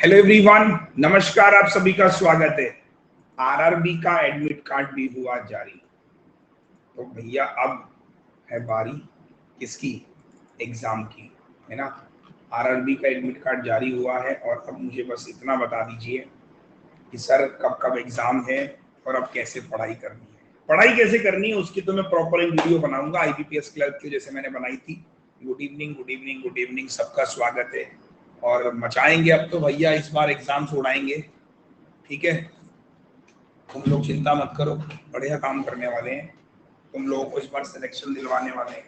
Hello everyone, नमस्कार। आप सभी का स्वागत है। आरआरबी का एडमिट कार्ड भी हुआ जारी। तो भैया अब है बारी किसकी? एग्जाम की, है ना। आरआरबी का एडमिट कार्ड जारी हुआ है और अब मुझे बस इतना बता दीजिए कि सर कब कब एग्जाम है और अब कैसे पढ़ाई करनी है। पढ़ाई कैसे करनी है उसकी तो मैं प्रॉपर एक वीडियो बनाऊंगा आईबीपीएस क्लर्क की, जैसे मैंने बनाई थी। Good evening, good evening, good evening, सबका स्वागत है। और मचाएंगे अब तो भैया, इस बार एग्जाम उड़ाएंगे, ठीक है। तुम लोग चिंता मत करो, बढ़िया काम करने वाले हैं। तुम लोगों को इस बार सिलेक्शन दिलवाने वाले हैं।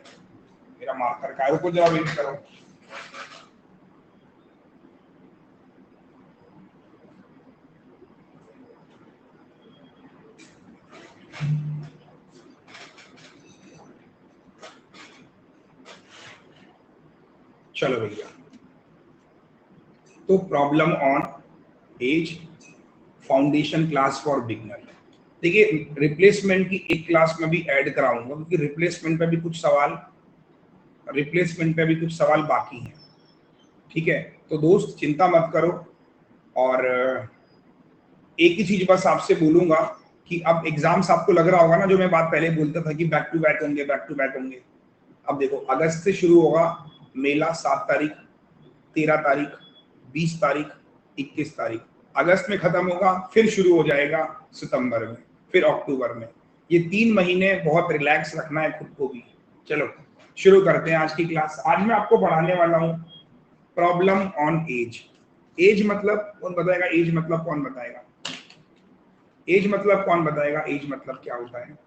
मेरा मार्कर का रुको, जरा वेट करो। चलो भैया, तो problem on age, foundation class for beginner. देखिए, रिप्लेसमेंट की एक क्लास में भी ऐड कराऊंगा क्योंकि रिप्लेसमेंट पे भी कुछ सवाल बाकी हैं, ठीक है। तो दोस्त चिंता मत करो। और एक ही चीज बस आपसे बोलूंगा कि अब एग्जाम्स आपको लग रहा होगा ना, जो मैं बात पहले बोलता था कि बैक टू बैक होंगे, बैक टू बैक होंगे। अब देखो, अगस्त से शुरू होगा मेला, 7 तारीख, 13 तारीख, 20 तारीख, 21 तारीख। अगस्त में खत्म होगा, फिर शुरू हो जाएगा सितंबर में, फिर अक्टूबर में। ये 3 महीने बहुत रिलैक्स रखना है खुद को भी। चलो शुरू करते हैं आज की क्लास। आज मैं आपको पढ़ाने वाला हूँ प्रॉब्लम ऑन एज। एज मतलब कौन बताएगा? एज मतलब कौन बताएगा? एज मतलब कौन बताएगा? एज मतलब क्या होता है?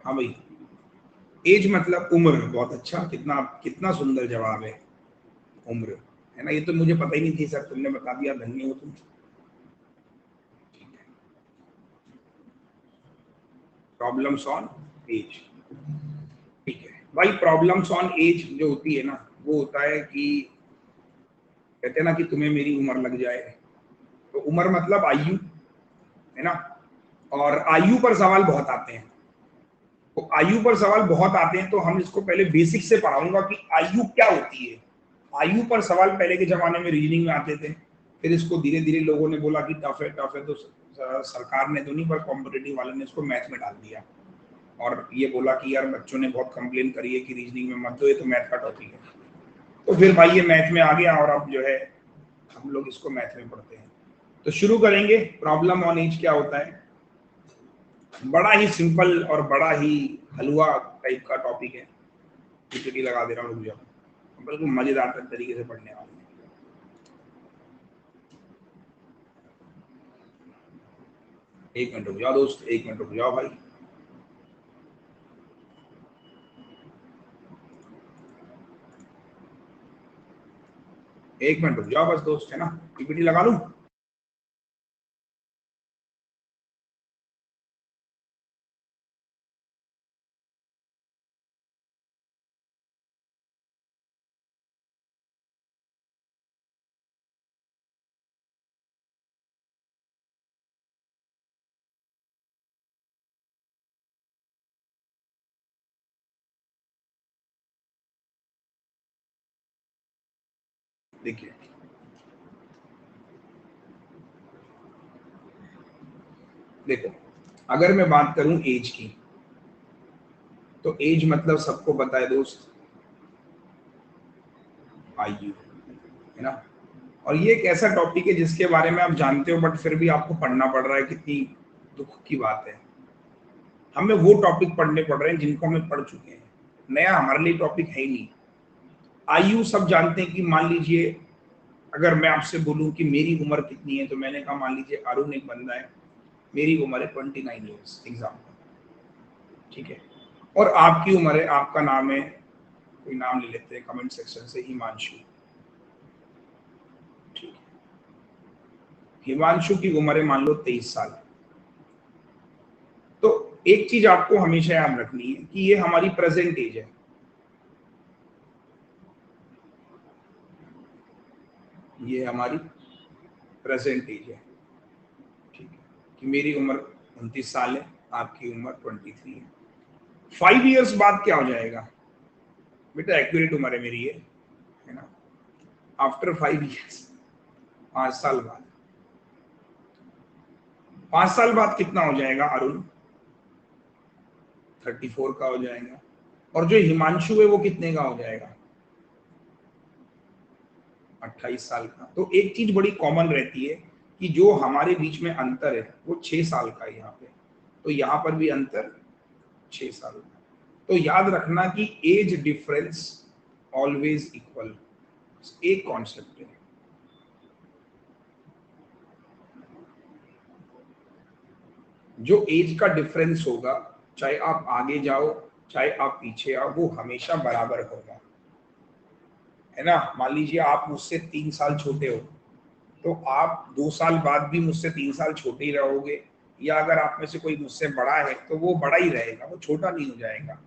हाँ भाई, एज मतलब उम्र। बहुत अच्छा, कितना कितना सुंदर जवाब है। उम्र, है ना। ये तो मुझे पता ही नहीं थी सर, तुमने बता दिया, धन्य हो तुम। प्रॉब्लम्स ऑन एज, ठीक है भाई। प्रॉब्लम्स ऑन एज जो होती है ना, वो होता है कि कहते हैं ना कि तुम्हें मेरी उम्र लग जाए। तो उम्र मतलब आयु, है ना। और आयु पर सवाल बहुत आते हैं। तो आयु पर सवाल बहुत आते हैं तो हम इसको पहले बेसिक से पढ़ाऊंगा कि आयु क्या होती है। आयु पर सवाल पहले के जमाने में रीजनिंग में आते थे, फिर इसको धीरे धीरे लोगों ने बोला कि टफ है, टफ है। तो सरकार ने तो नहीं, पर कॉम्पिटेटिव वालों ने इसको मैथ में डाल दिया और ये बोला कि यार बच्चों ने बहुत कंप्लेन करी है कि रीजनिंग में मत दो, ये तो मैथ का टॉपिक है। तो फिर भाई ये मैथ में आ गया और अब जो है हम लोग इसको मैथ में पढ़ते हैं। तो शुरू करेंगे। प्रॉब्लम ऑन एज क्या होता है? बड़ा ही सिंपल और बड़ा ही हलवा टाइप का टॉपिक है। पीपीटी लगा दे रहा हूँ, रुक जाओ। बिल्कुल मजेदार तरीके से पढ़ने वाले हैं। एक मिनट रुक जाओ दोस्त, एक मिनट रुक जाओ भाई। एक मिनट रुक जाओ बस दोस्त, है ना। पीपीटी लगा लूं? देखिए, देखो, अगर मैं बात करूं एज की, तो एज मतलब सबको पता है दोस्त, आयु, है ना। और ये एक ऐसा टॉपिक है जिसके बारे में आप जानते हो बट फिर भी आपको पढ़ना पड़ रहा है। कितनी दुख की बात है। हमें वो टॉपिक पढ़ने पड़ रहे हैं जिनको हमें पढ़ चुके हैं। नया हमारे लिए टॉपिक है ही नहीं। आयु सब जानते हैं कि मान लीजिए अगर मैं आपसे बोलूं कि मेरी उम्र कितनी है, तो मैंने कहा मान लीजिए अरुण एक बंदा है, मेरी उम्र है 29 ईयर्स एग्जाम्पल, ठीक है। और आपकी उम्र है, आपका नाम है, कोई नाम ले लेते हैं कमेंट सेक्शन से, हिमांशु, ठीक है। हिमांशु की उम्र है मान लो 23 साल। तो एक चीज आपको हमेशा याद रखनी है कि ये हमारी प्रेजेंट एज है। ये हमारी प्रेजेंट एज है, ठीक है। कि मेरी उम्र 29 साल है, आपकी उम्र 23 है। 5 इयर्स बाद क्या हो जाएगा? बेटा एक्यूरेट उम्र है मेरी ये, है ना, आफ्टर 5 years, 5 साल बाद, 5 साल बाद कितना हो जाएगा अरुण? 34 का हो जाएगा। और जो हिमांशु है वो कितने का हो जाएगा? 28 साल का। तो एक चीज बड़ी कॉमन रहती है कि जो हमारे बीच में अंतर है वो 6 साल का है यहाँ पे, तो यहाँ पर भी अंतर 6 साल का। तो याद रखना कि एज डिफरेंस ऑलवेज इक्वल, एक कॉन्सेप्ट है। जो एज का डिफरेंस होगा, चाहे आप आगे जाओ चाहे आप पीछे आओ, वो हमेशा बराबर होगा, है ना। मान लीजिए आप मुझसे 3 साल छोटे हो, तो आप 2 साल बाद भी मुझसे 3 साल छोटे ही रहोगे, या अगर आप में से कोई मुझसे बड़ा है तो वो बड़ा ही रहेगा, वो छोटा नहीं हो जाएगा।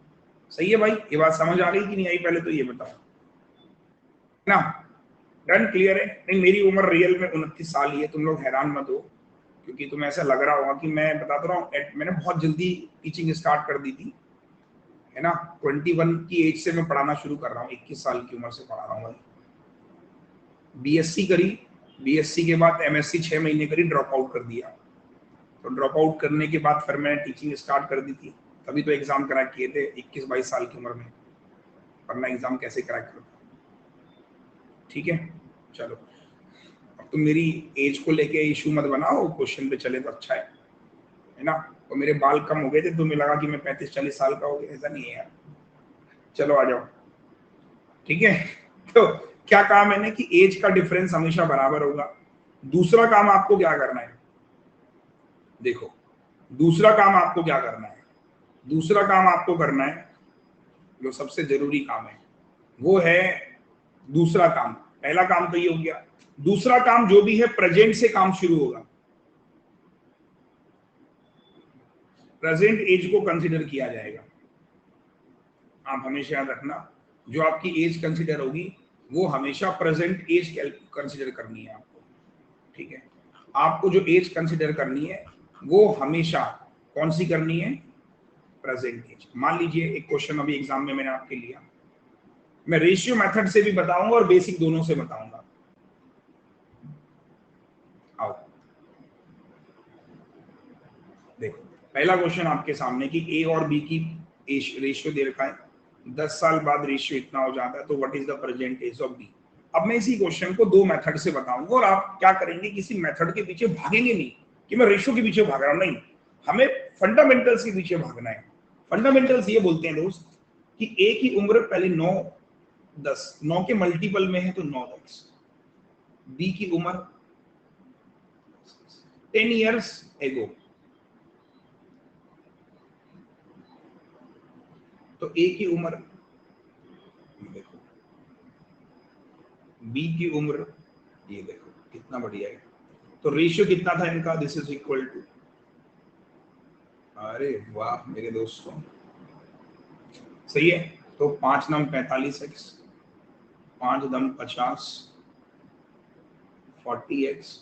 सही है भाई? ये बात समझ आ रही कि नहीं आई? पहले तो ये बताओ, है ना। डन, क्लियर है? नहीं, मेरी उम्र रियल में 29 साल ही है, तुम लोग हैरान मत हो, क्योंकि तुम्हें ऐसा लग रहा होगा कि मैं बता तो रहा हूँ, मैंने बहुत जल्दी टीचिंग स्टार्ट कर दी थी, है ना। 21 की एज से मैं पढ़ाना शुरू कर रहा हूँ, 21 साल की उम्र से पढ़ा रहा हूँ भाई। बीएससी करी, बीएससी के बाद एमएससी 6 महीने करी, ड्रॉप आउट कर दिया। तो ड्रॉप आउट करने के बाद फिर मैंने टीचिंग स्टार्ट कर दी थी, तभी तो एग्जाम क्रैक किए थे 21-22 साल की उम्र में, वरना एग्जाम कैसे क्रैक करता। ठीक है, चलो अब तुम मेरी एज को लेके इशू मत बनाओ, क्वेश्चन पे चले तो अच्छा है ना। तो मेरे बाल कम हो गए थे, तुम्हें लगा कि मैं 35-40 साल का हो गया, ऐसा नहीं है यार। चलो आ जाओ, ठीक है। तो क्या कहा मैंने कि एज का डिफरेंस हमेशा बराबर होगा। दूसरा काम आपको क्या करना है, देखो दूसरा काम आपको क्या करना है, दूसरा काम आपको करना है, जो सबसे जरूरी काम है वो है दूसरा काम। पहला काम तो ये हो गया, दूसरा काम जो भी है प्रेजेंट से काम शुरू होगा। प्रेजेंट एज को कंसीडर किया जाएगा। आप हमेशा याद रखना, जो आपकी एज कंसीडर होगी वो हमेशा प्रेजेंट एज कंसीडर करनी है आपको, ठीक है। आपको जो एज कंसीडर करनी है वो हमेशा कौन सी करनी है? Present age. मान लीजिए एक क्वेश्चन अभी एग्जाम में मैंने आपके लिया, मैं रेशियो मेथड से भी बताऊंगा और बेसिक दोनों से बताऊंगा। आओ देखो, पहला क्वेश्चन आपके सामने कि ए और बी की रेशियो दे रखा है, 10 साल बाद रेशियो इतना हो जाता है, तो what is the present age of B. अब मैं इसी क्वेश्चन को 2 मेथड से बताऊंगा, और आप क्या करेंगे, किसी मेथड के पीछे भागेंगे नहीं कि मैं रेशियो के पीछे भाग रहा हूं, नहीं, हमें फंडामेंटल्स के पीछे भागना है। फंडामेंटल्स ये बोलते हैं दोस्त कि ए की उम्र पहले 9-10, 9 के मल्टीपल में है तो 9-10, बी की उम्र 10 years एगो, तो ए की उम्र देखो, बी की उम्र ये देखो, कितना बढ़िया है। तो रेशियो कितना था इनका? दिस इज इक्वल टू, अरे वाह मेरे दोस्तों, सही है। तो 5 9 45x, 5 दम 50, 40x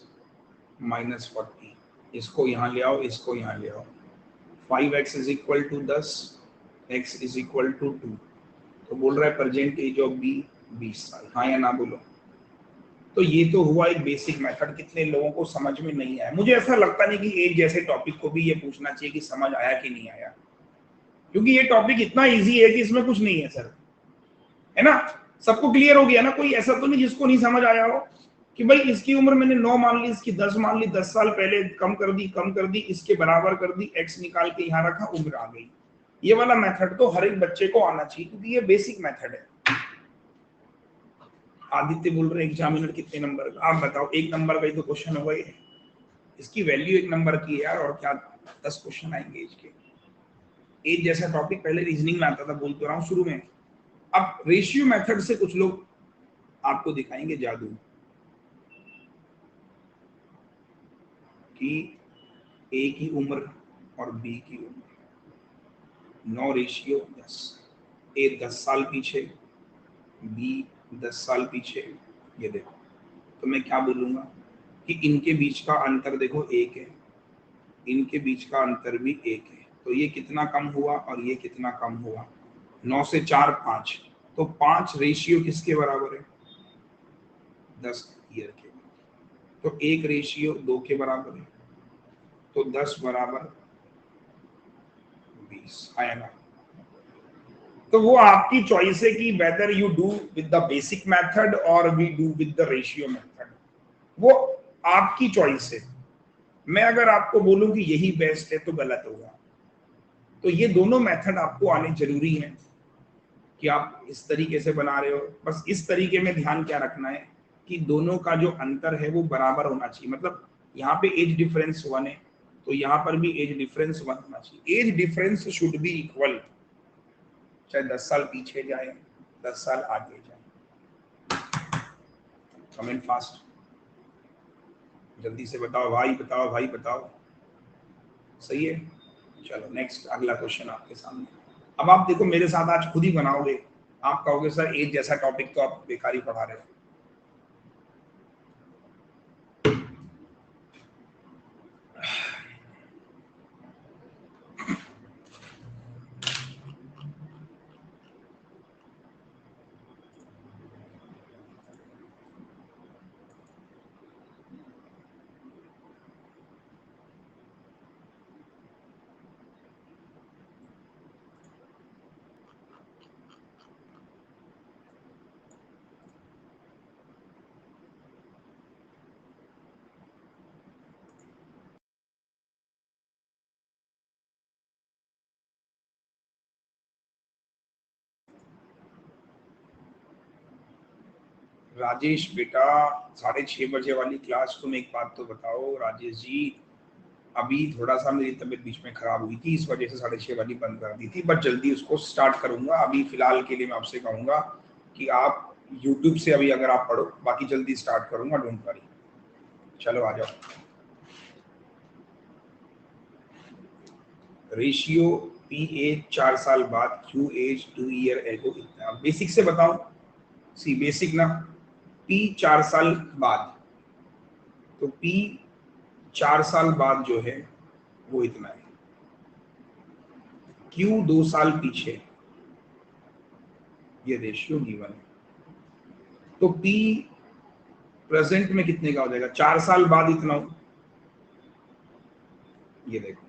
माइनस 40, इसको यहाँ ले आओ, इसको यहाँ ले आओ, 5x is equal to 10, x is equal to 2। तो बोल रहा है प्रेजेंट एज ऑफ बी 20 साल, हाँ या ना बोलो। तो ये तो हुआ एक बेसिक मेथड, कितने लोगों को समझ में नहीं आया। मुझे ऐसा लगता नहीं कि एज जैसे टॉपिक को भी ये पूछना चाहिए कि समझ आया कि नहीं आया, क्योंकि ये टॉपिक इतना इजी है कि इसमें कुछ नहीं है सर, है ना। सबको क्लियर हो गया ना? कोई ऐसा तो नहीं जिसको नहीं समझ आया हो कि भाई इसकी उम्र मैंने 9 मान ली, इसकी 10 मान ली, 10 साल पहले कम कर दी, इसके बराबर कर दी, एक्स निकाल के यहाँ रखा, उम्र आ गई। ये वाला मेथड तो हर एक बच्चे को आना चाहिए, क्योंकि ये बेसिक मेथड है। आदित्य बोल रहे एग्जामिनर कितने नंबर का? आप बताओ, 1 नंबर का ही तो क्वेश्चन होगा ये, इसकी वैल्यू 1 नंबर की है यार, और क्या 10 क्वेश्चन आएंगे एज के। एज जैसा टॉपिक पहले रीजनिंग में आता था, बोल तो रहा हूँ शुरू में। अब रेशियो मेथड से कुछ लोग आपको दिखाएंगे जादू कि ए की उम्र और बी की उम्र 9 रेशियो 10, ए 10 साल पीछे, बी 10 साल पीछे। ये देखो, तो मैं क्या बोलूंगा कि इनके बीच का अंतर देखो 1 है, इनके बीच का अंतर भी 1 है, तो ये कितना कम हुआ और ये कितना कम हुआ? 9 से 4 5, तो 5 रेशियो किसके बराबर है? 10 ईयर के, तो 1:2 के बराबर है, तो 10 बराबर 20 आया ना। तो वो आपकी चॉइस है कि whether you do with the basic method और we do with the ratio method, वो आपकी चॉइस है। मैं अगर आपको बोलूं कि यही बेस्ट है तो गलत होगा। तो ये दोनों मेथड आपको आने जरूरी है कि आप इस तरीके से बना रहे हो। बस इस तरीके में ध्यान क्या रखना है कि दोनों का जो अंतर है वो बराबर होना चाहिए। मतलब यहाँ पे एज डिफरेंस 1 है तो यहाँ पर भी एज डिफरेंस 1 होना चाहिए। Age difference should be equal, चाहे 10 साल पीछे जाए 10 साल आगे जाए। कमेंट फास्ट, जल्दी से बताओ भाई, बताओ भाई, बताओ। सही है, चलो नेक्स्ट अगला क्वेश्चन आपके सामने। अब आप देखो मेरे साथ आज खुद ही बनाओगे, आप कहोगे सर एज जैसा टॉपिक तो आप बेकार ही पढ़ा रहे हो। राजेश बेटा 6:30 बजे वाली क्लास, तुम एक बात तो बताओ राजेश जी, अभी थोड़ा सा मेरी तबीयत बीच में खराब हुई थी, इस वजह से 6:30 वाली बंद कर दी थी, बट जल्दी उसको स्टार्ट करूंगा। अभी फिलहाल के लिए मैं आपसे कहूंगा कि आप यूट्यूब से अभी अगर आप पढ़ो, बाकी जल्दी स्टार्ट करूंगा, डोंट वरी। चलो आ जाओ। रेशियो पी एज 4 साल बाद, क्यू एज 2 ईयर एगो इतना। बेसिक से बताओ, सी बेसिक ना, पी 4 साल बाद, तो पी 4 साल बाद जो है वो इतना है। क्यू 2 साल पीछे, ये रेशियो गिवन है। तो पी प्रेजेंट में कितने का हो जाएगा, 4 साल बाद इतना हो, ये देखो।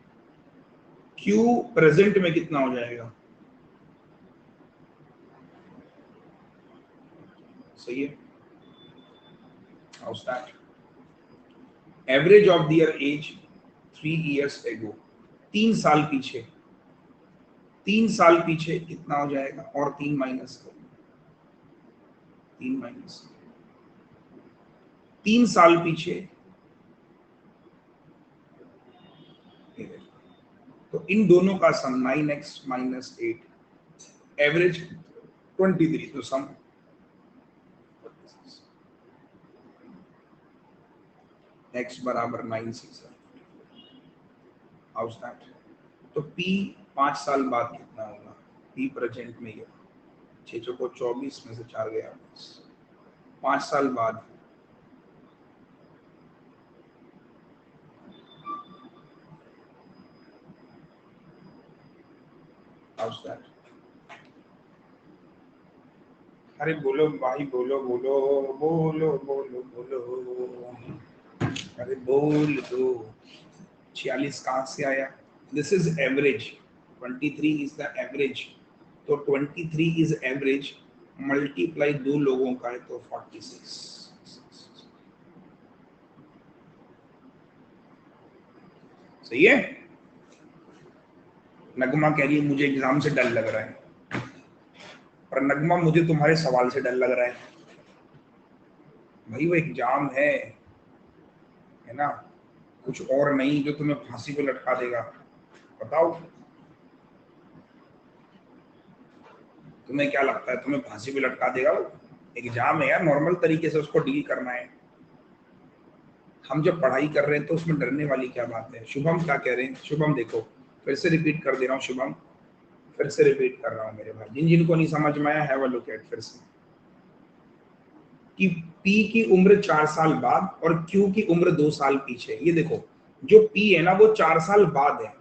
क्यू प्रेजेंट में कितना हो जाएगा, सही है। How that, average of their age 3 years ago, 3 साल पीछे, 3 साल पीछे कितना हो जाएगा, और 3 माइनस करो, 3 माइनस, 3 साल पीछे, तो इन दोनों का सम 9x माइनस 8, एवरेज 23, तो सम x बराबर 9 6 हाउ दैट। तो p 5 साल बाद कितना होगा, p प्रेजेंट में ये 6 को 24 में से 4 गया 5 साल बाद, हाउ दैट। अरे बोलो भाई, बोलो बोलो बोलो बोलो बोलो, अरे बोल दो। 46 कहाँ से आया, this is average, 23 is the average, तो 23 इज एवरेज, मल्टीप्लाई 2 लोगों का है तो 46। सही है। नगमा कह रही है मुझे एग्जाम से डर लग रहा है, पर नगमा मुझे तुम्हारे सवाल से डर लग रहा है। भाई वो एग्जाम है ना, कुछ और नहीं जो तुम्हें फांसी पे लटका देगा। बताओ तुम्हें क्या लगता है, तुम्हें फांसी पे लटका देगा वो? एग्जाम है यार, नॉर्मल तरीके से उसको डील करना है। हम जब पढ़ाई कर रहे हैं तो उसमें डरने वाली क्या बात है। शुभम क्या कह रहे हैं, शुभम देखो फिर से रिपीट कर दे रहा हूँ, शुभम फिर से रिपीट कर रहा हूँ मेरे भाई, जिन जिनको नहीं समझ में आया हैव अ लुक एट फिर से, कि पी की उम्र 4 साल बाद और क्यू की उम्र 2 साल पीछे। ये देखो जो पी है ना वो 4 साल बाद है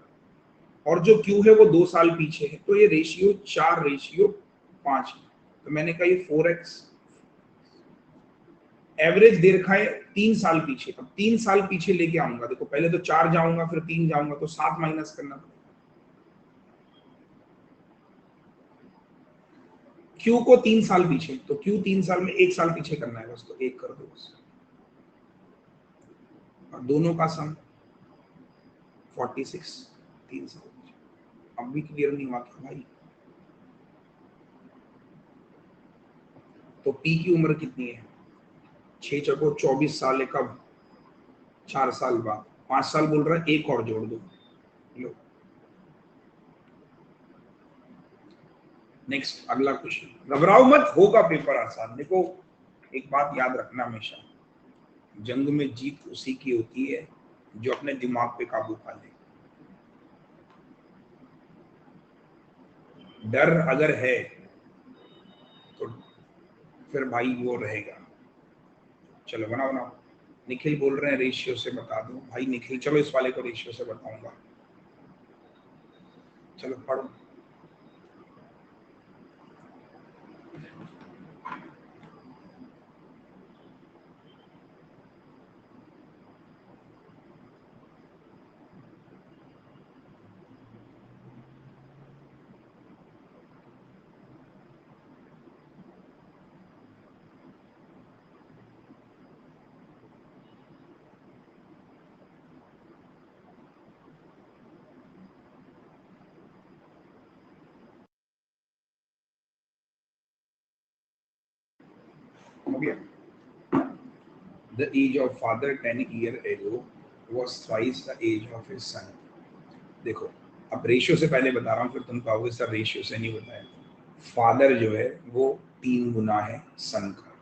और जो क्यू है वो 2 साल पीछे है, तो ये रेशियो 4:5 है। तो मैंने कहा ये 4x, एवरेज दे रखा है 3 साल पीछे, अब 3 साल पीछे लेके आऊंगा, देखो पहले तो 4 जाऊंगा फिर 3 जाऊंगा, तो 7 माइनस करना। क्यू को 3 साल पीछे, तो क्यू 3 साल में 1 साल पीछे करना है बस, तो 1 कर दो बस, और दोनों का सम 46 3 साल पीछे। अब भी क्लियर नहीं हुआ क्या भाई? तो पी की उम्र कितनी है? 6 चको 24 साल है, कब? 4 साल बाद। 5 साल बोल रहा है, एक और जोड़ दो। लो नेक्स्ट, अगला क्वेश्चन। घबराओ मत, होगा पेपर आसान। देखो एक बात याद रखना हमेशा, जंग में जीत उसी की होती है जो अपने दिमाग पे काबू पा ले। डर अगर है तो फिर भाई वो रहेगा। चलो बनाओ बनाओ। निखिल बोल रहे हैं रेशियो से बता दो। भाई निखिल, चलो इस वाले को रेशियो से बताऊंगा। चलो पढ़ो। हो गया। The age of father 10 years ago was thrice the age of his son. देखो अब रेशियो से पहले बता रहा हूँ, फिर तुम कहोगे सर रेशियो से नहीं बताया। फादर जो है वो 3 गुना है सन का।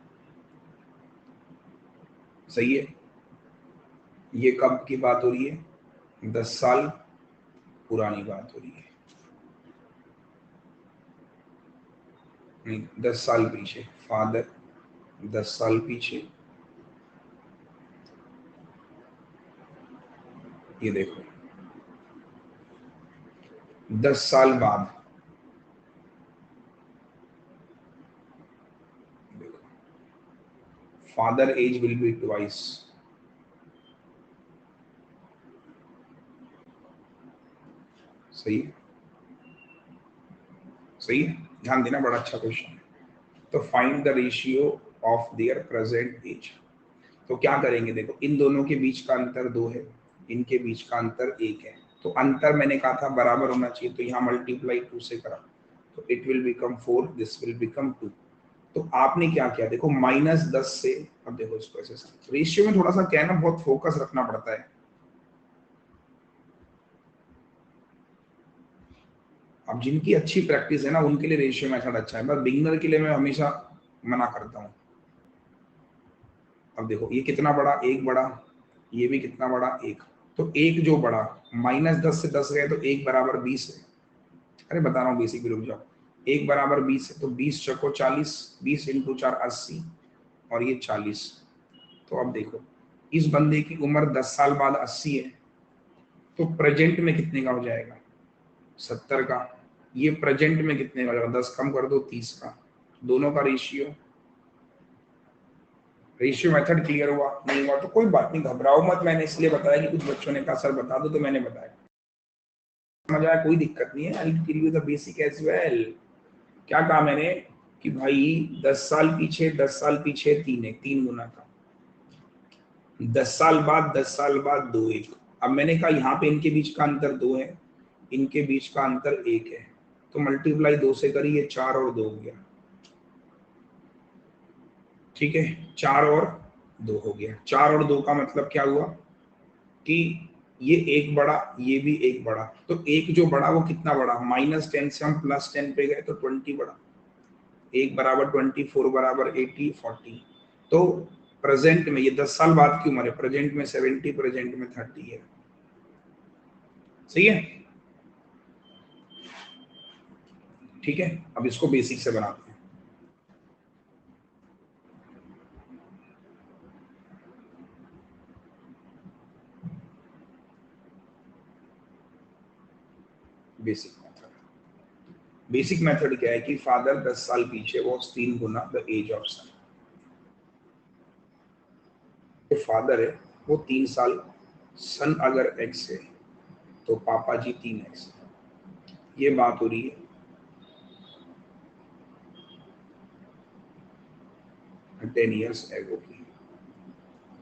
सही है? ये कब की बात हो रही है? 10 साल पुरानी बात हो रही है। नहीं, 10 साल पीछे। फादर 10 साल पीछे, ये देखो 10 साल बाद, देखो father age will be twice. सही है? सही है? ध्यान देना, बड़ा अच्छा क्वेश्चन है। तो find the ratio of their present age. तो क्या करेंगे, देखो इन दोनों के बीच का अंतर 2 है, इनके बीच का अंतर 1 है, तो अंतर मैंने कहा था बराबर होना चाहिए, तो यहाँ मल्टीप्लाई 2 से करा, तो it will become 4, this will become 2। तो आपने क्या किया, देखो -10 से, अब देखो इसको ऐसे, रेशियो में थोड़ा सा क्या है ना, बहुत फोकस रखना पड़ता है। अब जिनकी अच्छी प्रैक्टिस है ना, उनके लिए रेशियो मेथड अच्छा है, बस बिगिनर के लिए मैं हमेशा मना करता हूँ। अब देखो ये कितना बड़ा, 1 बड़ा, ये भी कितना बड़ा, 1, तो 1 जो बड़ा, -10 से 10 गए तो 1 बराबर 20 है। अरे बता रहा हूँ बेसिक भी, रुक जाओ। 1 बराबर 20 है, तो 20 चको 40, 20 इंटू 4 80, और ये 40। तो अब देखो इस बंदे की उम्र 10 साल बाद 80 है, तो प्रेजेंट में कितने का हो जाएगा? 70 का। ये प्रेजेंट में कितने का हो जाएगा? 10 कम कर दो, 30 का। दोनों का रेशियो, रेशियो मेथड क्लियर हुआ? नहीं हुआ तो कोई बात नहीं, घबराओ मत। मैंने इसलिए बताया कि कुछ बच्चों ने कहा सर बता दो, तो मैंने बताया। समझ आया? कोई दिक्कत नहीं है, I will give you the basic age well. क्या कहा मैंने कि भाई 10 साल पीछे, 10 साल पीछे 3 है, 3 गुना का। 10 साल बाद, 10 साल बाद 2 1। अब मैंने कहा यहाँ पे इनके बीच का अंतर 2 है, इनके बीच का अंतर 1 है, तो मल्टीप्लाई 2 से करिए, 4 और 2 हो गया। ठीक है, 4 और 2 हो गया। 4 और 2 का मतलब क्या हुआ कि ये 1 बड़ा, ये भी 1 बड़ा, तो 1 जो बड़ा वो कितना बड़ा, -10 से हम +10 पे गए तो 20 बड़ा। 1 बराबर 20, 4 बराबर 80, 40। तो प्रेजेंट में, ये 10 साल बाद की उम्र है, प्रेजेंट में 70, प्रेजेंट में 30 है। सही है? ठीक है, अब इसको बेसिक से बनाते हैं। बेसिक मेथड, बेसिक मेथड क्या है कि फादर 10 साल पीछे, वो 3 गुना the age of son. Father है वो 3 साल, सन अगर x है तो पापा जी 3x, ये बात हो रही है। टेन ईयर्स एगो की,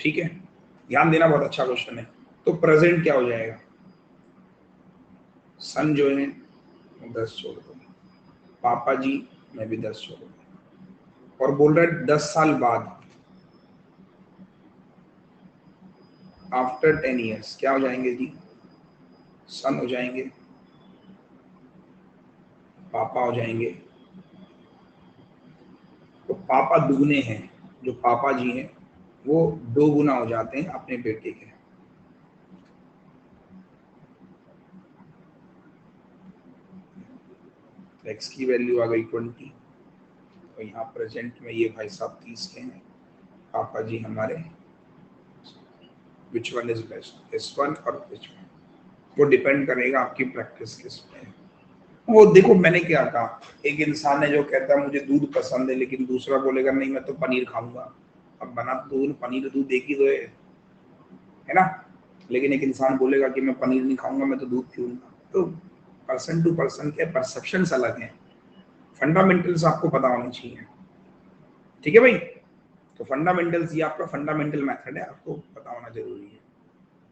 ठीक है, ध्यान देना, बहुत अच्छा क्वेश्चन है। तो प्रेजेंट क्या हो जाएगा, सन जो है 10 छोड़ दो, पापा जी मैं भी 10 छोड़ दो, और बोल रहा है 10 साल बाद, आफ्टर 10 ईयर्स क्या हो जाएंगे जी, सन हो जाएंगे, पापा हो जाएंगे। तो पापा दुगने हैं, जो पापा जी हैं वो 2 गुना हो जाते हैं अपने बेटे के। एक्स की वैल्यू आ गई 20, तो यहाँ प्रेजेंट में ये भाई साहब 30 के हैं, पापा जी हमारे, which one is best, S1 और H1, वो डिपेंड करेगा आपकी प्रैक्टिस किस पे है। वो देखो मैंने क्या कहा, एक इंसान है जो कहता है मुझे दूध पसंद है, लेकिन दूसरा बोलेगा नहीं मैं तो पनीर खाऊंगा। अब बना दूध, पनीर दूध एक ही तो है ना, लेकिन एक इंसान बोलेगा कि मैं पनीर नहीं खाऊंगा मैं तो दूध पीऊंगा। तो पर्सन टू पर्सन के परसेप्शंस अलग हैं, फंडामेंटल्स आपको पता होने चाहिए, ठीक है भाई। तो फंडामेंटल्स, ये आपका फंडामेंटल मेथड है, आपको पता होना जरूरी है।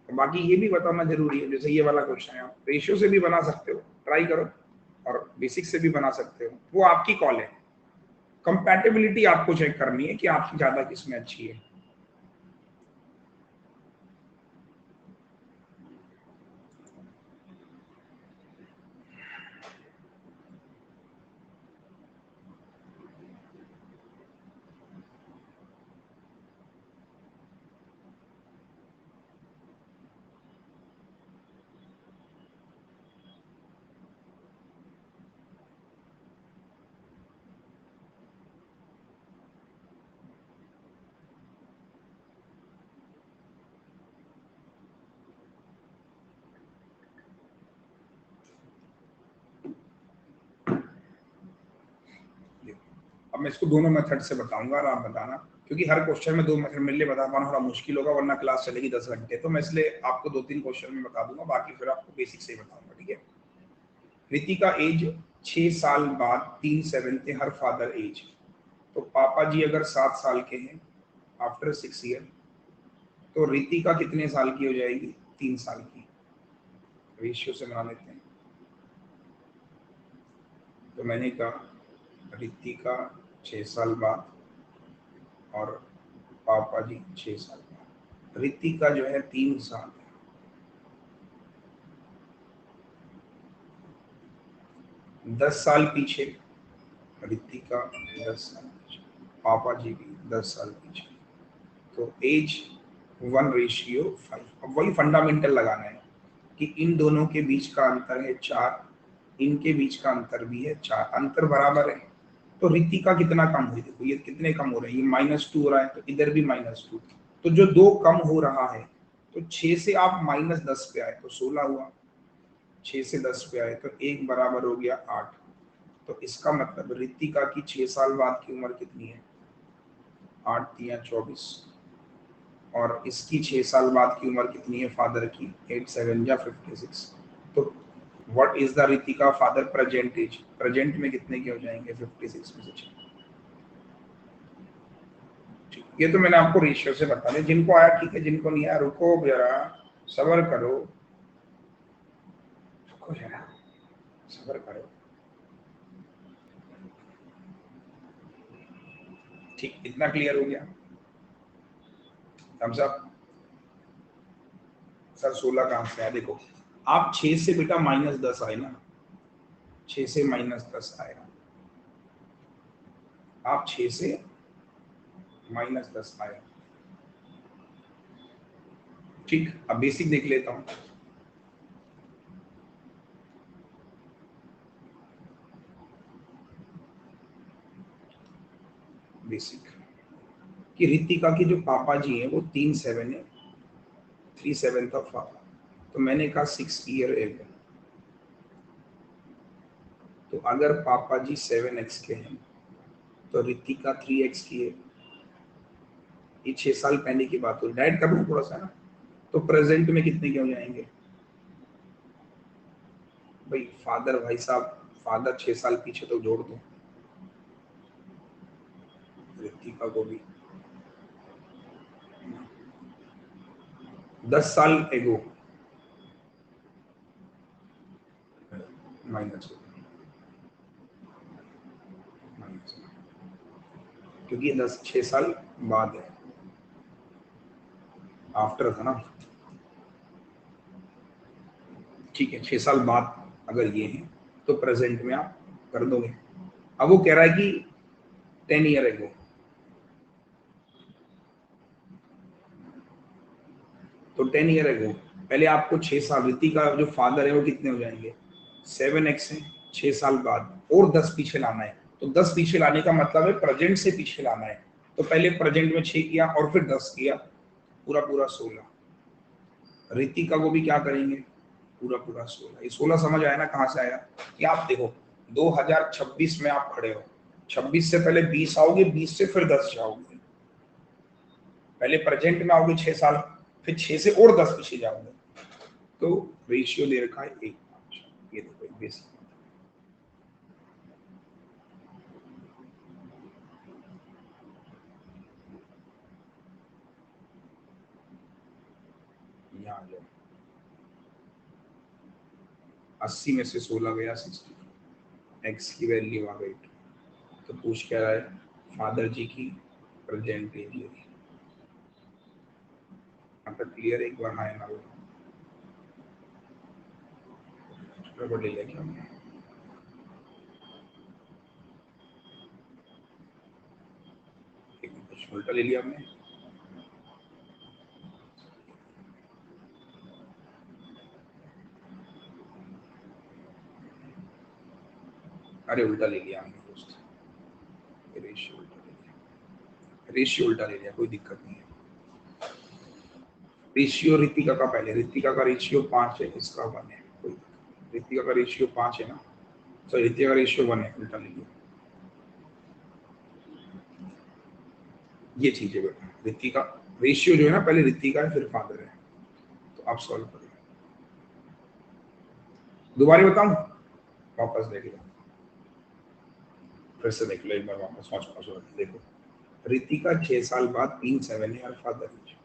तो बाकी ये भी बताना जरूरी है, जैसे ये वाला क्वेश्चन है, आप रेशियो से भी बना सकते हो, ट्राई करो, और बेसिक से भी बना सकते हो, वो आपकी कॉल है। कंपैटिबिलिटी आपको चेक करनी है कि आपकी ज्यादा किसमें अच्छी है। अब मैं इसको दोनों मेथड से बताऊंगा और आप बताना, क्योंकि हर क्वेश्चन में 2 मेथड मेरे लिए बता पाना थोड़ा मुश्किल होगा, वरना क्लास चलेगी 10 घंटे। तो मैं इसलिए आपको 2-3 क्वेश्चन में बता दूंगा, बाकी फिर आपको बेसिक से ही बताऊंगा, ठीक है। रितिका एज 6 साल बाद 3/7 थे हर फादर एज, तो पापा जी अगर 7 साल के हैं आफ्टर 6 ईयर, तो रितिका कितने साल की हो जाएगी, 3 साल की। रेशियो से बना लेते हैं। तो मैंने कहा रितिका 6 साल बाद और पापा जी 6 साल बाद, रितिका जो है 3 साल, 10 साल पीछे, रितिका 10 साल पीछे, पापा जी भी 10 साल पीछे, तो एज 1:5। अब वही फंडामेंटल लगाना है कि इन दोनों के बीच का अंतर है 4, इनके बीच का अंतर भी है 4, अंतर बराबर है। तो रितिका कितना कम हुई, देखो ये कितने कम हो रहे हैं, ये -2 हो रहा है, तो इधर भी -2, तो जो 2 कम हो रहा है, तो 6 से आप -10 पे आए तो 16 हुआ, 6 से 10 पे आए तो 1 बराबर हो गया 8। तो इसका मतलब रितिका की 6 साल बाद की उम्र कितनी है, 8×3=24, और इसकी 6 साल बाद की उम्र कितनी है फादर की, 8×7=56। तो what is the Ritika father present age, present में कितने के हो जाएंगे, 56 में से 6। ये तो मैंने आपको रेशियो से बता दिया, जिनको आया ठीक है, जिनको नहीं आया रुको जरा, सब्र करो, रुको जरा, सब्र करो। ठीक, इतना क्लियर हो गया। Thums up. सर 16 कहाँ से आया, देखो आप 6 से बेटा -10 आए ना, 6 से -10 आएगा, आप 6 से -10 आए, ठीक। अब बेसिक देख लेता हूँ, बेसिक कि रितिका की जो पापा जी हैं वो 3/7 है, 3/7 ऑफ पापा, तो मैंने कहा 6 ईयर एगो, तो अगर पापा जी 7x के हैं तो रितिका 3x की है, ये 6 साल पहले की बात हो, डाइट कर लो थोड़ा सा ना, तो प्रेजेंट में कितने के हो जाएंगे भाई? फादर भाई साहब, फादर 6 साल पीछे तो जोड़ दो, रितिका को भी 10 साल एगो माइनस, क्योंकि 6 साल बाद है, आफ्टर था ना, ठीक है। 6 साल बाद अगर ये है तो प्रेजेंट में आप कर दोगे। अब वो कह रहा है कि 10 ईयर एगो, तो 10 ईयर एगो पहले आपको 6 साल, रितिका जो फादर है वो कितने हो जाएंगे? 7x है, 6 साल बाद और 10 पीछे लाना है। तो 10 पीछे लाने का मतलब है प्रेजेंट से पीछे लाना है। तो पहले प्रेजेंट में 6 किया और फिर 10 किया, पूरा पूरा 16। रितिका को भी क्या करेंगे? पूरा पूरा 16। ये 16 समझ आया ना कहाँ से आया? कि आप देखो 2026 में आप खड़े हो, 26 से पहले 20 आओगे, 20 से फिर 10 जाओगे, पहले प्रेजेंट में आओगे 6 साल, फिर 6 से और 10 पीछे जाओगे, तो रेशियो दे रखा है 1:5। ये देखो बेसिक, यहाँ जाओ 80 में से 16 गया 60, एक्स की वैल्यू आ गई। तो पूछ क्या रहा है? फादर जी की प्रेजेंट एज। मतलब क्लियर, एक बार हाई ना हो बड़ी लेके हमने कुछ उल्टा ले लिया हमने, अरे उल्टा ले लिया हमने दोस्त, रेशियो उल्टा ले लिया, रेशियो उल्टा ले लिया, कोई दिक्कत नहीं है। रेशियो रितिका का पहले, रितिका का रेशियो 5 है, इसका 1 है, कोई रितिका का रेशियो 5 है ना, तो रितिका का रेशियो 1 है, उल्टा ले लिया। ये चीज है बेटा, रितिका रेशियो जो है ना पहले रितिका है फिर फादर है। तो आप सॉल्व करो, दोबारा बताऊं? वापस देख लो, फिर से देख लो एक बार वापस, देखो रितिका 6 साल बाद 3 7 है और फादर है।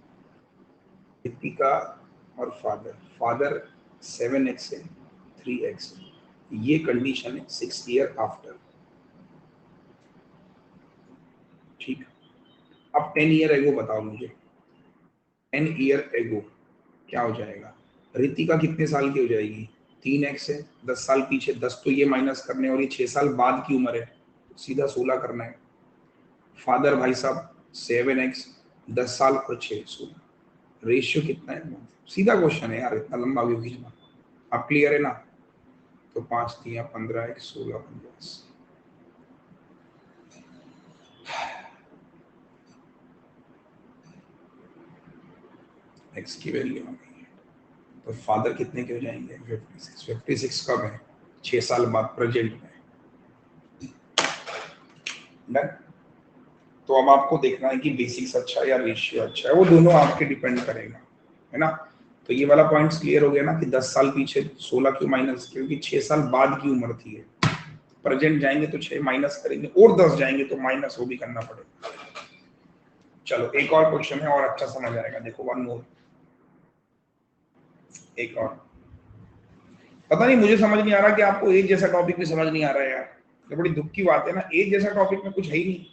रितिका और फादर, फादर 7x है, 3x है, ये कंडीशन है 6 ईयर आफ्टर, ठीक। अब 10 ईयर एगो बताओ मुझे, 10 ईयर एगो क्या हो जाएगा? रितिका कितने साल की हो जाएगी? 3x है, 10 साल पीछे, 10 तो ये माइनस करने, और ये 6 साल बाद की उम्र है, सीधा 16 करना है। फादर भाई साहब 7x, 10 साल और 6, 16। रेशियो कितना है? सीधा क्वेश्चन है यार, इतना लंबा व्यू खींचना। अब क्लियर है ना? तो 5 3 15, 1 16 50, एक्स की वैल्यू आ गई है। तो फादर कितने के हो जाएंगे? 56। 56 कब है? 6 साल बाद प्रेजेंट में। डन। तो अब आपको देखना है कि बेसिक्स अच्छा है या रेशियो अच्छा है, वो दोनों आपके डिपेंड करेगा, है ना। तो ये वाला पॉइंट्स क्लियर हो गया ना कि 10 साल पीछे 16 क्यों माइनस, क्योंकि 6 साल बाद की उम्र थी। प्रेजेंट जाएंगे तो 6 माइनस करेंगे, और 10 जाएंगे तो माइनस वो भी करना पड़ेगा। चलो एक और क्वेश्चन है और अच्छा समझ आएगा, देखो वन मोर, एक और। पता नहीं मुझे समझ नहीं आ रहा कि आपको एज जैसा टॉपिक भी समझ नहीं आ रहा है यार, ये बड़ी दुख की बात है ना, एज जैसा टॉपिक में कुछ है ही नहीं।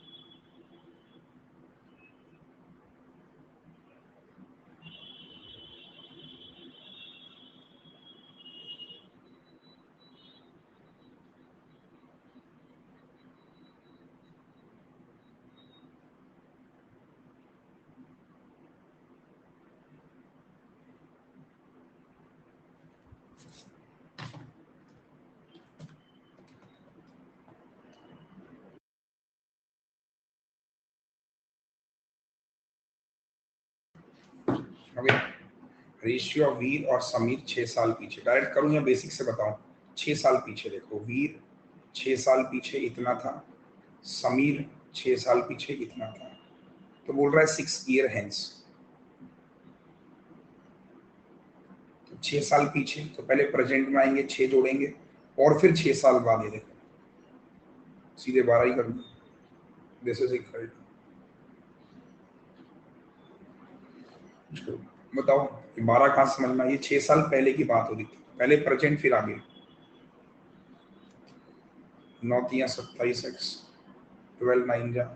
अभी रेशियो ऑफ वीर और समीर 6 साल पीछे, डायरेक्ट करूं या बेसिक से बताऊं? 6 साल पीछे देखो, वीर 6 साल पीछे इतना था, समीर 6 साल पीछे इतना था। तो बोल रहा है 6 ईयर हेंस, 6 साल पीछे। तो पहले प्रेजेंट में आएंगे, 6 जोड़ेंगे और फिर 6 साल बाद, ये देखो सीधे 12 ही कर दो। दिस इज इक्वल टू, बताओ 12 कहाँ समझना, ये 6 साल पहले की बात हो रही थी, पहले प्रेजेंट फिर आगे। 9 3 27 एक्स, 12 9 जा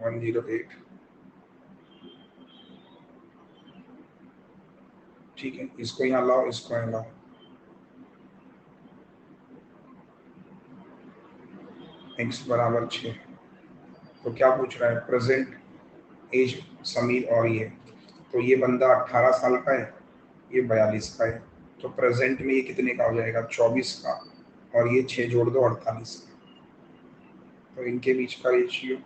108, ठीक है। इसको यहाँ लाओ, इसको यहाँ लाओ, एक्स बराबर 6। तो क्या पूछ रहा है, प्रेजेंट एज समीर और ये, तो ये बंदा 18 साल का है, ये 42 का है, तो प्रेजेंट में ये कितने का हो जाएगा, 24 का, और ये 6 जोड़ दो 48 का। तो इनके बीच का रेशियो,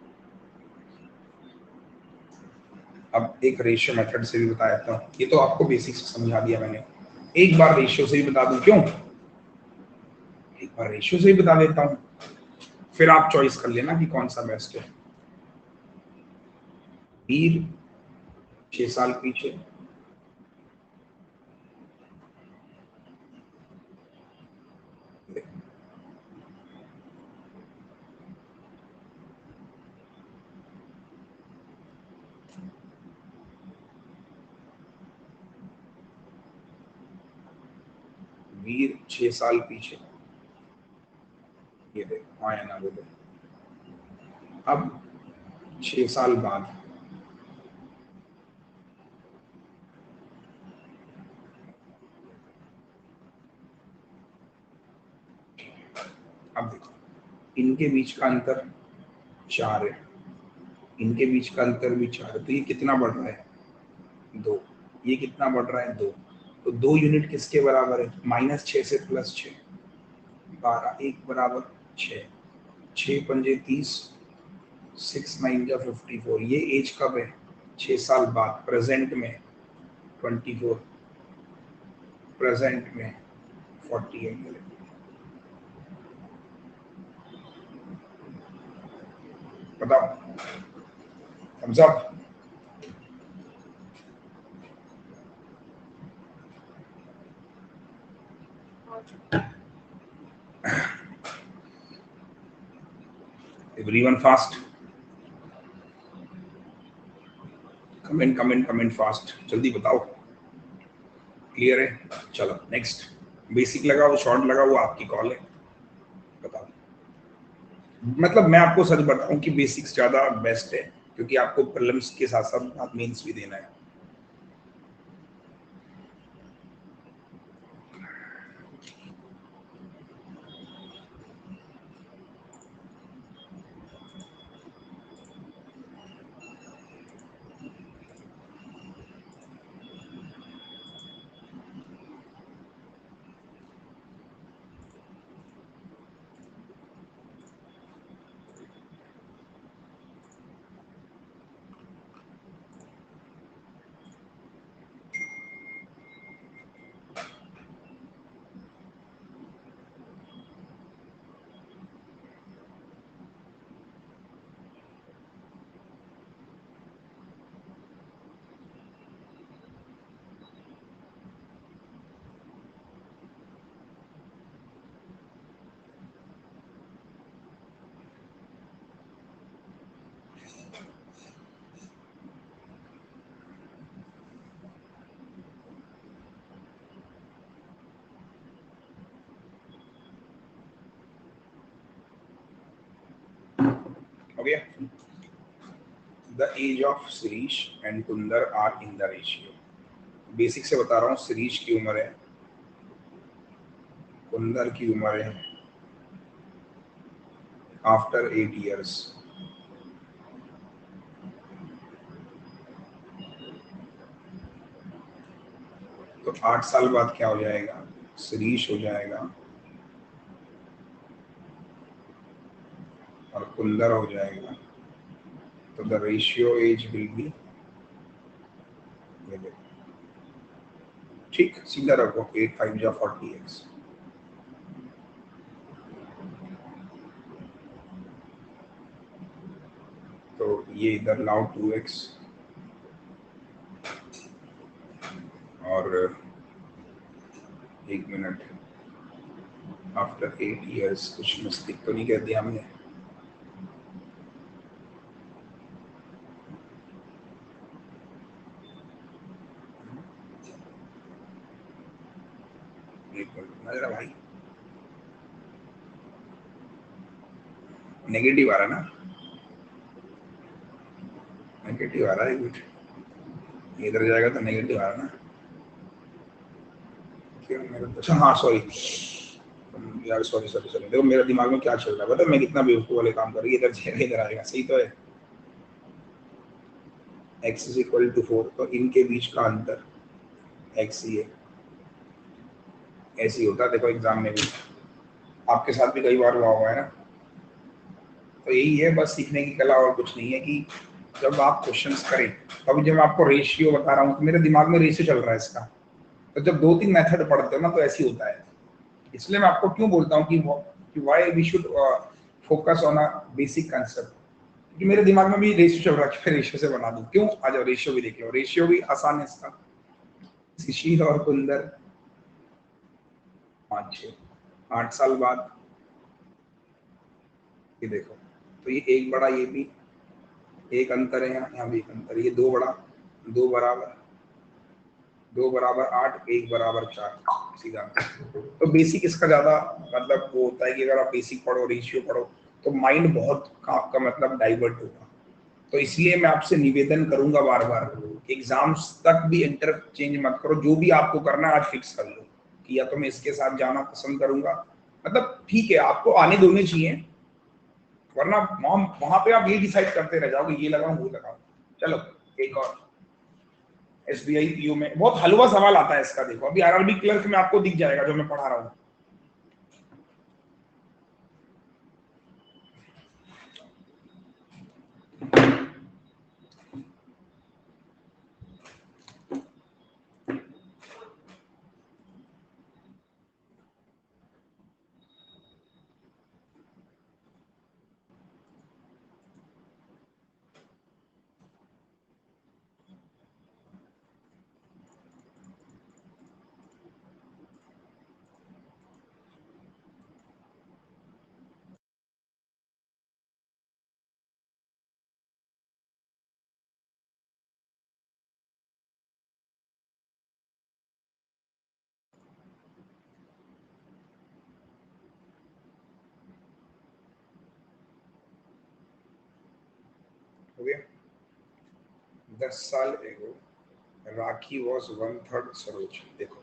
अब एक रेशियो मेथड से भी बता देता हूँ, ये तो आपको बेसिक से समझा दिया मैंने, एक बार रेशियो से भी बता दूं, क्यों, एक बार रेशियो से भी बता देता हूँ, फिर आप चॉइस कर लेना कि कौन सा बेस्ट है। वीर 6 साल पीछे, वीर 6 साल पीछे, ये देखो आया ना बोलो। अब 6 साल बाद, अब देखो इनके बीच का अंतर 4 है, इनके बीच का अंतर भी 4 है, तो ये कितना बढ़ रहा है, 2, ये कितना बढ़ रहा है, 2, तो 2 यूनिट किसके बराबर है, -6 से +6, 12, 1 बराबर 6, 6 पंजे 30, 6 9 जा 54, ये एज कब है, 6 साल बाद, प्रेजेंट में 24, प्रेजेंट में 48, बताओ, thumbs up। Everyone fast, comment fast, जल्दी बताओ, क्लियर है। चलो नेक्स्ट, बेसिक लगा वो शॉर्ट लगा वो आपकी कॉल है, बताओ। मतलब मैं आपको सच बताऊं कि बेसिक्स ज्यादा बेस्ट है, क्योंकि आपको प्रीलिम्स के साथ साथ मेंस भी देना है। हो गया। The age of Shirish and Kundar are in the ratio, basic से बता रहा हूँ, शिरीष की उम्र है, कुंदर की उम्र है आफ्टर 8 years, तो 8 साल बाद क्या हो जाएगा, शिरीष हो जाएगा और कुंदर हो जाएगा, तो the ratio age will be, ठीक सीधा रखो, 8 5 जा 40x, तो ये इधर लाओ 2x, एक मिनट, आफ्टर 8 years कुछ मिस्टेक तो नहीं कर दिया हमने? जरा भाई, नेगेटिव आ रहा ना, नेगेटिव आ रहा है कुछ, इधर जाएगा तो नेगेटिव आ रहा ना क्यों मेरे? अच्छा हाँ सॉरी यार, सॉरी सॉरी सॉरी, देखो मेरा दिमाग में क्या चल रहा है पता है, मैं कितना बेवकूफ वाले काम कर रही है, इधर जाएगा इधर आएगा, सही तो है। x इज इक्वल टू 4, तो इनके बीच का अंतर x ही है। ऐसे ही होता है, देखो एग्जाम में भी आपके साथ भी कई बार हुआ हुआ है ना। तो यही है बस सीखने की कला, और कुछ नहीं है कि जब आप क्वेश्चंस करें, अभी जब मैं आपको रेशियो बता रहा हूँ तो मेरे दिमाग में रेशियो चल रहा है इसका, तो जब 2-3 मेथड पढ़ते हो ना तो ऐसे ही होता है। इसलिए मैं आपको क्यों बोलता हूँ कि why we should focus on a basic concept, क्योंकि मेरे दिमाग में भी रेशियो चल रहा है कि मैं रेशियो से बना दूं। क्यों? आ जाओ रेशियो भी देख लो, रेशियो भी आसान है इसका। शिशिर और कुंदर 5-6-8 साल बाद, ये देखो, तो ये एक बड़ा, ये भी एक अंतर है, यहाँ भी एक अंतर, ये दो बड़ा, दो बराबर, 2 बराबर 8, 1 बराबर 4, सीधा। तो बेसिक इसका ज्यादा मतलब वो होता है कि अगर आप बेसिक पढ़ो, रेशियो पढ़ो, तो माइंड बहुत आपका मतलब डाइवर्ट होगा। तो इसलिए मैं आपसे निवेदन करूंगा बार बार, एग्जाम्स तक भी इंटरचेंज मत करो, जो भी आपको करना है आज फिक्स कर लो कि या तो मैं इसके साथ जाना पसंद करूंगा, मतलब ठीक है आपको आने दोने चाहिए, वरना वहां पे आप ये डिसाइड करते रह जाओगे ये लगाऊं वो लगाऊं। चलो एक और, एसबीआई पीओ में बहुत हलवा सवाल आता है इसका, देखो अभी आरआरबी क्लर्क में आपको दिख जाएगा जो मैं पढ़ा रहा हूँ। हो गया? 10 साल एगो राखी वॉज 1/3 सरोज, देखो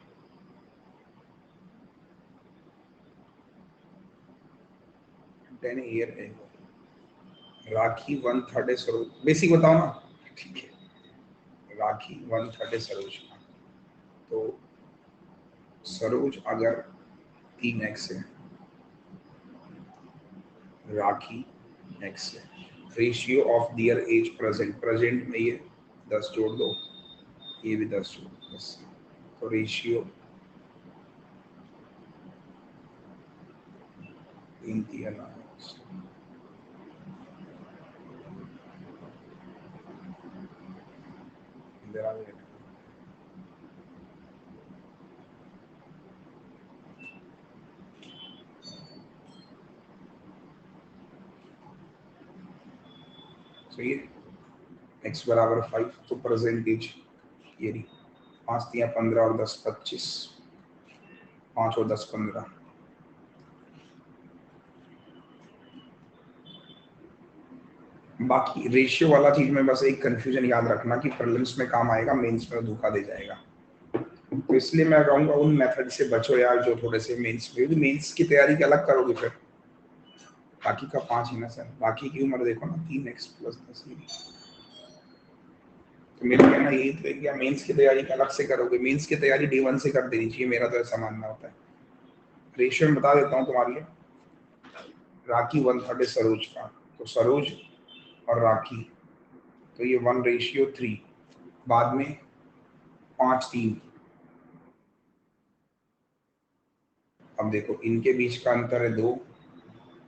10 year एगो राखी 1/3 सरोज, बेसिक बताओ ना, ठीक है राखी 1/3 सरोज का, तो सरोज अगर 3x है, राखी x है, ratio of their age present, present में ये 10 जोड़ दो, ये भी 10 जोड़ दो बस, तो रेशियो 3 इधर आ गया। सही है, x बराबर 5, तो परसेंटेज ये रही 5-3-15 और 10-25, 5 और 10-15। बाकी रेशियो वाला चीज में बस एक कंफ्यूजन याद रखना कि प्रीलिम्स में काम आएगा, मेंस में धोखा दे जाएगा। तो इसलिए मैं कहूँगा उन मेथड से बचो यार जो थोड़े से मेंस में, मेंस की तैयारी के अलग करोगे फिर, बाकी का 5 ही ना सर, बाकी की उम्र देखो ना 3x + 10। तो मेरा कहना यही तो है कि मेंस की तैयारी अलग से करोगे, मेंस की तैयारी डे 1 से कर देनी चाहिए, मेरा तो ऐसा मानना होता है। रेशियो में बता देता हूँ तुम्हारे लिए, राखी 1/3 सरोज का, तो सरोज और राखी, तो ये 1:3, बाद में 5-3। अब देखो इनके बीच का अंतर है 2,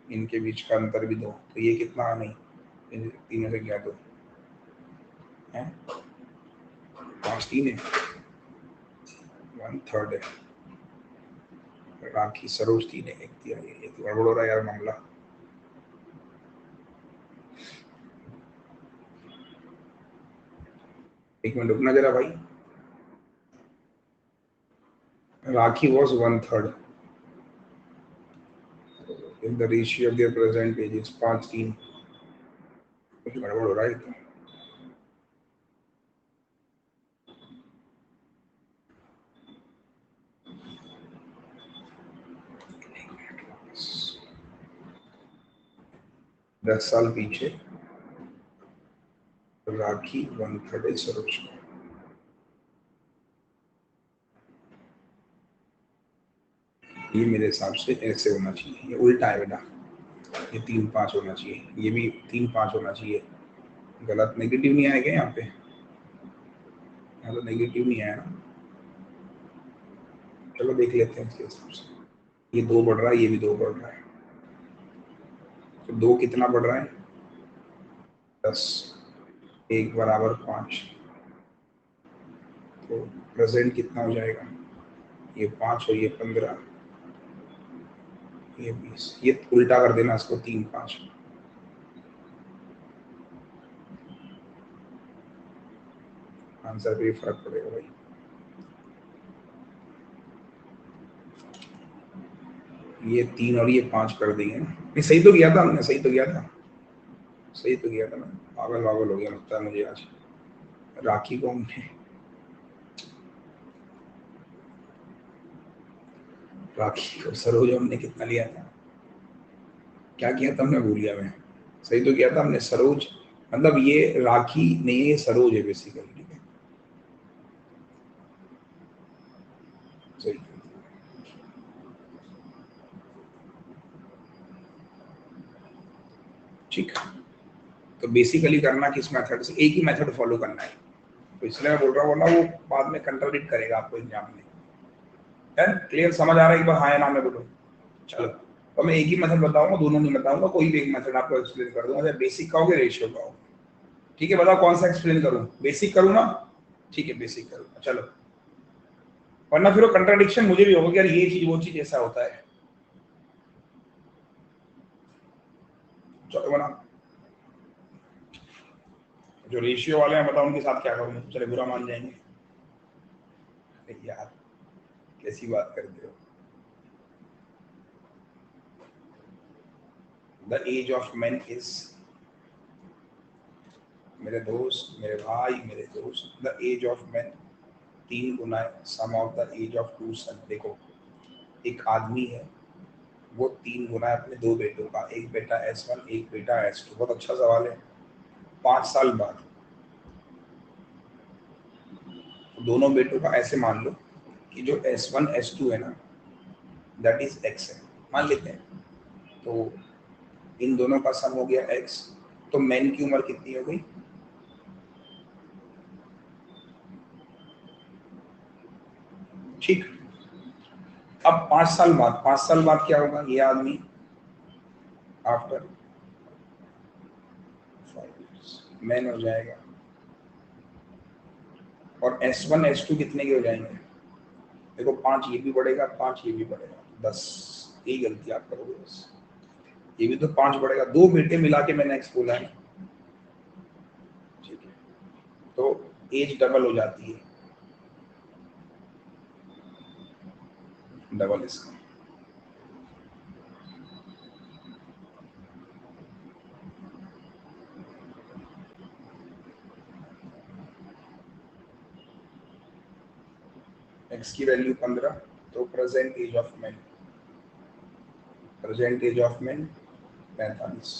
इनके बीच का अंतर भी 2, तो ये कितना नहीं, तीनों से क्या 2 है, 5-3 है, 1/3 है, राखी सरोज 3-1 दिया, ये तो गड़बड़ हो रहा है यार मामला। एक मिनट रुकना जरा भाई। राखी was 1/3 in the ratio of their present ages 5-3, कुछ गड़बड़ हो रहा है तो। दस साल पीछे राखी 1/3 सरोज को। ये मेरे हिसाब से ऐसे होना चाहिए, ये उल्टा है बेटा, ये 3-5 होना चाहिए, ये भी 3-5 होना चाहिए। गलत नेगेटिव नहीं आएगा यहाँ पे, यहाँ तो नेगेटिव नहीं आया ना। चलो देख लेते हैं इसके हिसाब से। ये 2 बढ़ रहा है, ये भी 2 बढ़ रहा है, तो 2 कितना बढ़ रहा है 10, 1 बराबर 5, तो प्रेजेंट कितना हो जाएगा, ये 5 और ये 15, ये 20, ये उल्टा कर देना इसको 3-5। आंसर पे फर्क पड़ेगा भाई। ये 3 और ये 5 कर देंगे ना, नहीं सही तो किया था हमने, सही तो किया था, सही तो किया था ना। पागल पागल हो गया लगता है मुझे आज। राखी को हमने, राखी को सरोज हमने कितना लिया था, क्या किया था हमने, भूल गया मैं। सही तो किया था हमने, सरोज मतलब ये राखी नहीं है, ये सरोज है बेसिकली, ठीक है सही। ठीक, तो बेसिकली करना किस मेथड से, एक ही मेथड फॉलो करना है, तो इसलिए मैं बोल रहा हूँ ना, वो बाद में कंट्राडिक्ट करेगा आपको एग्जाम में। है क्लियर, समझ आ रहा है, एक बार हाँ या ना में बोलो। चलो, तो मैं एक ही मेथड बताऊंगा, दोनों नहीं बताऊंगा, कोई भी एक मेथड आपको एक्सप्लेन कर दूंगा। बेसिक का हो गया, रेशियो का हो, ठीक है। बताओ कौन सा एक्सप्लेन करूं, बेसिक करूं ना, ठीक है बेसिक करूंगा चलो, वरना फिर वो कंट्राडिक्शन मुझे भी होगा कि यार ये चीज वो चीज ऐसा होता है। चलो बना, जो रेशियो वाले हैं बताओ उनके साथ क्या करूं, चले बुरा मान जाएंगे यार, कैसी बात करते हो। The age of man is, मेरे दोस्त, मेरे भाई, मेरे दोस्त, द एज ऑफ मैन 3 गुना है sum of the age of 2 son. देखो एक आदमी है, वो 3 गुना है अपने 2 बेटों का, एक बेटा S1 एक बेटा S2। बहुत अच्छा सवाल है। 5 साल बाद दोनों बेटों का ऐसे मान लो कि जो S1 S2 है ना, दैट इज X है, मान लेते हैं। तो इन दोनों का सम हो गया X, तो मैन की उम्र कितनी हो गई, ठीक। अब 5 साल बाद, 5 साल बाद क्या होगा, ये आदमी आफ्टर 5 years मैन हो जाएगा, और S1 S2 कितने के हो जाएंगे, देखो 5 ये भी बढ़ेगा, 5 ये भी बढ़ेगा, 10। यही गलती आप करोगे बस, ये भी तो 5 बढ़ेगा, 2 बेटे मिला के मैंने X बोला है, ठीक है। तो एज डबल हो जाती है, डबल इसका। X की वैल्यू 15, तो present age of man, present age of man 45।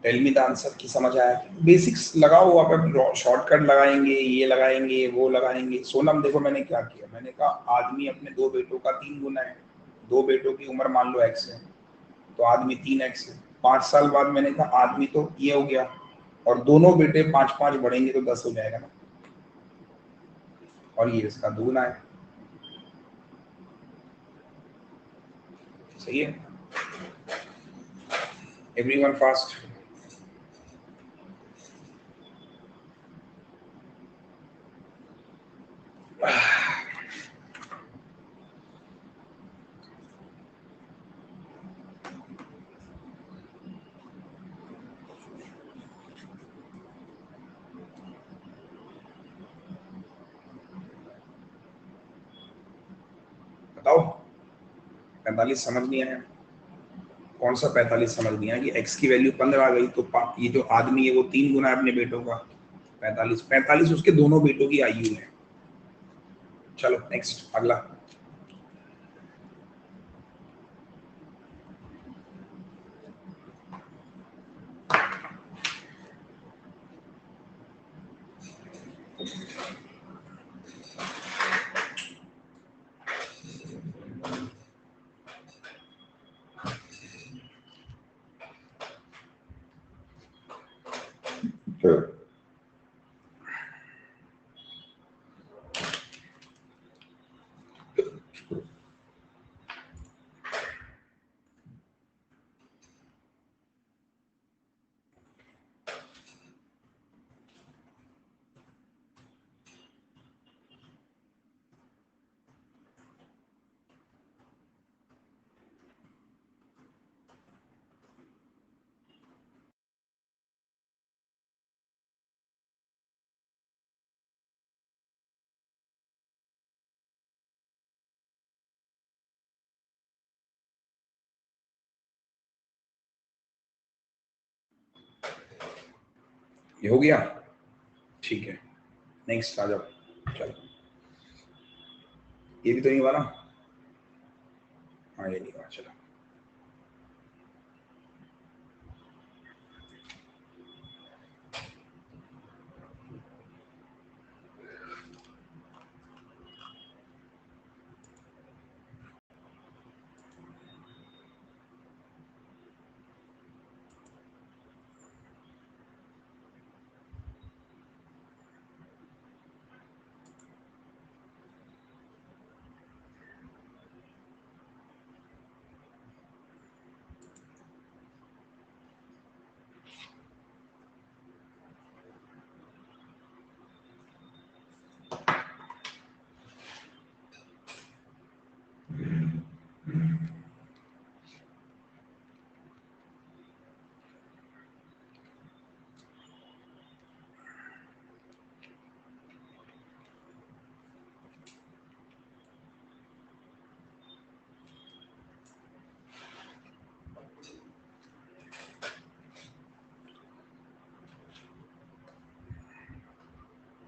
Tell me the answer की समझ आया, बेसिक्स लगाओ, आप शॉर्टकट लगाएंगे, ये लगाएंगे वो लगाएंगे। सोनम देखो मैंने क्या किया, मैंने कहा आदमी अपने 2 बेटों का 3 गुना है, 2 बेटों की उम्र मान लो X है, तो आदमी 3X है। 5 साल बाद मैंने कहा आदमी तो ये हो गया, और दोनों बेटे 5-5 बढ़ेंगे तो 10 हो जाएगा ना, और ये इसका दुगना है, सही है। एवरीवन फास्ट, बताओ 45 समझ नहीं आया? कौन सा 45 समझ नहीं आया कि x की वैल्यू 15 आ गई तो ये जो आदमी है वो 3 गुना है अपने बेटों का 45। 45 उसके दोनों बेटों की आयु है। चलो नेक्स्ट अगला। ये हो गया, ठीक है नेक्स्ट आ जाओ। चलो ये भी तो नहीं वाला, हाँ ये नहीं हुआ। चलो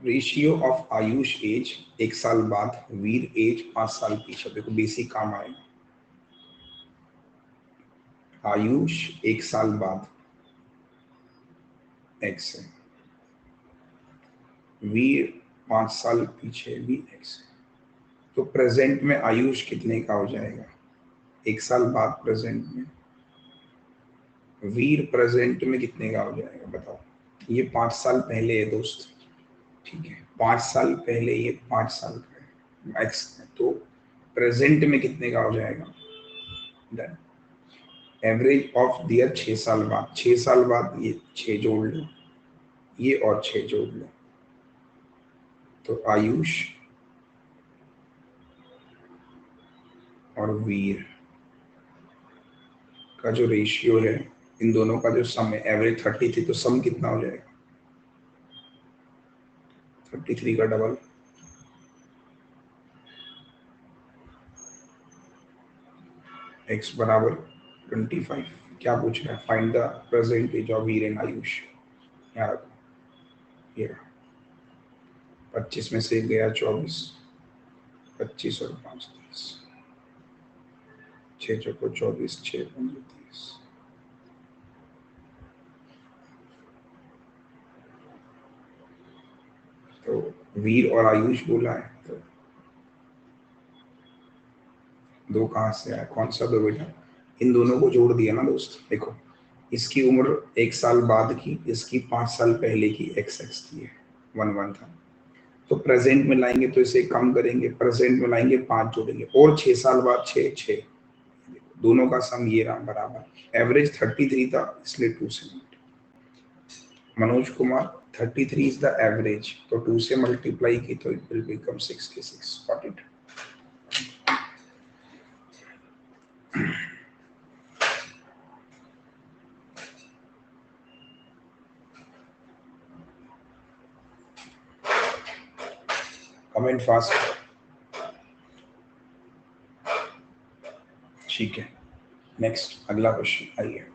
रेशियो ऑफ आयुष एज 1 साल बाद, वीर एज 5 साल पीछे। देखो बेसिक काम आएगा। आयुष 1 साल बाद एक्स है, वीर 5 साल पीछे भी एक्स है। तो प्रेजेंट में आयुष कितने का हो जाएगा 1 साल बाद प्रेजेंट में? वीर प्रेजेंट में कितने का हो जाएगा बताओ? ये 5 साल पहले है दोस्त, ठीक है 5 साल पहले, ये 5 साल का है एक्स, तो प्रेजेंट में कितने का हो जाएगा? डन। एवरेज ऑफ दियर 6 साल बाद, 6 साल बाद ये 6 जोड़ लो, ये और 6 जोड़ लो, तो आयुष और वीर का जो रेशियो है, इन दोनों का जो सम है, एवरेज 30 थी तो सम कितना हो जाएगा? 33 का डबल, x बराबर 25। क्या पूछ रहा है? Find the present age of Veer and Ayush. यहाँ रखो, ये 25 में से गया 24, 25 और 5 30, 6 चौको 24, 6 5 30। तो वीर और आयुष बोला है, तो दो कहाँ से आया? कौन सा दो बेटा? इन दोनों को जोड़ दिया ना दोस्त। देखो इसकी उम्र 1 साल बाद की, इसकी 5 साल पहले की एक्स एक्स की है, 1 1 था। तो प्रेजेंट में लाएंगे तो इसे कम करेंगे, प्रेजेंट में लाएंगे 5 जोड़ेंगे, और 6 साल बाद 6 6, दोनों का सम ये रहा बराबर। एवरेज 33 था इसलिए 2 से Manoj Kumar 33 is the average, तो 2 से मल्टीप्लाई की तो it will become 66। Got it? Comment fast. ठीक है, नेक्स्ट अगला क्वेश्चन आइए।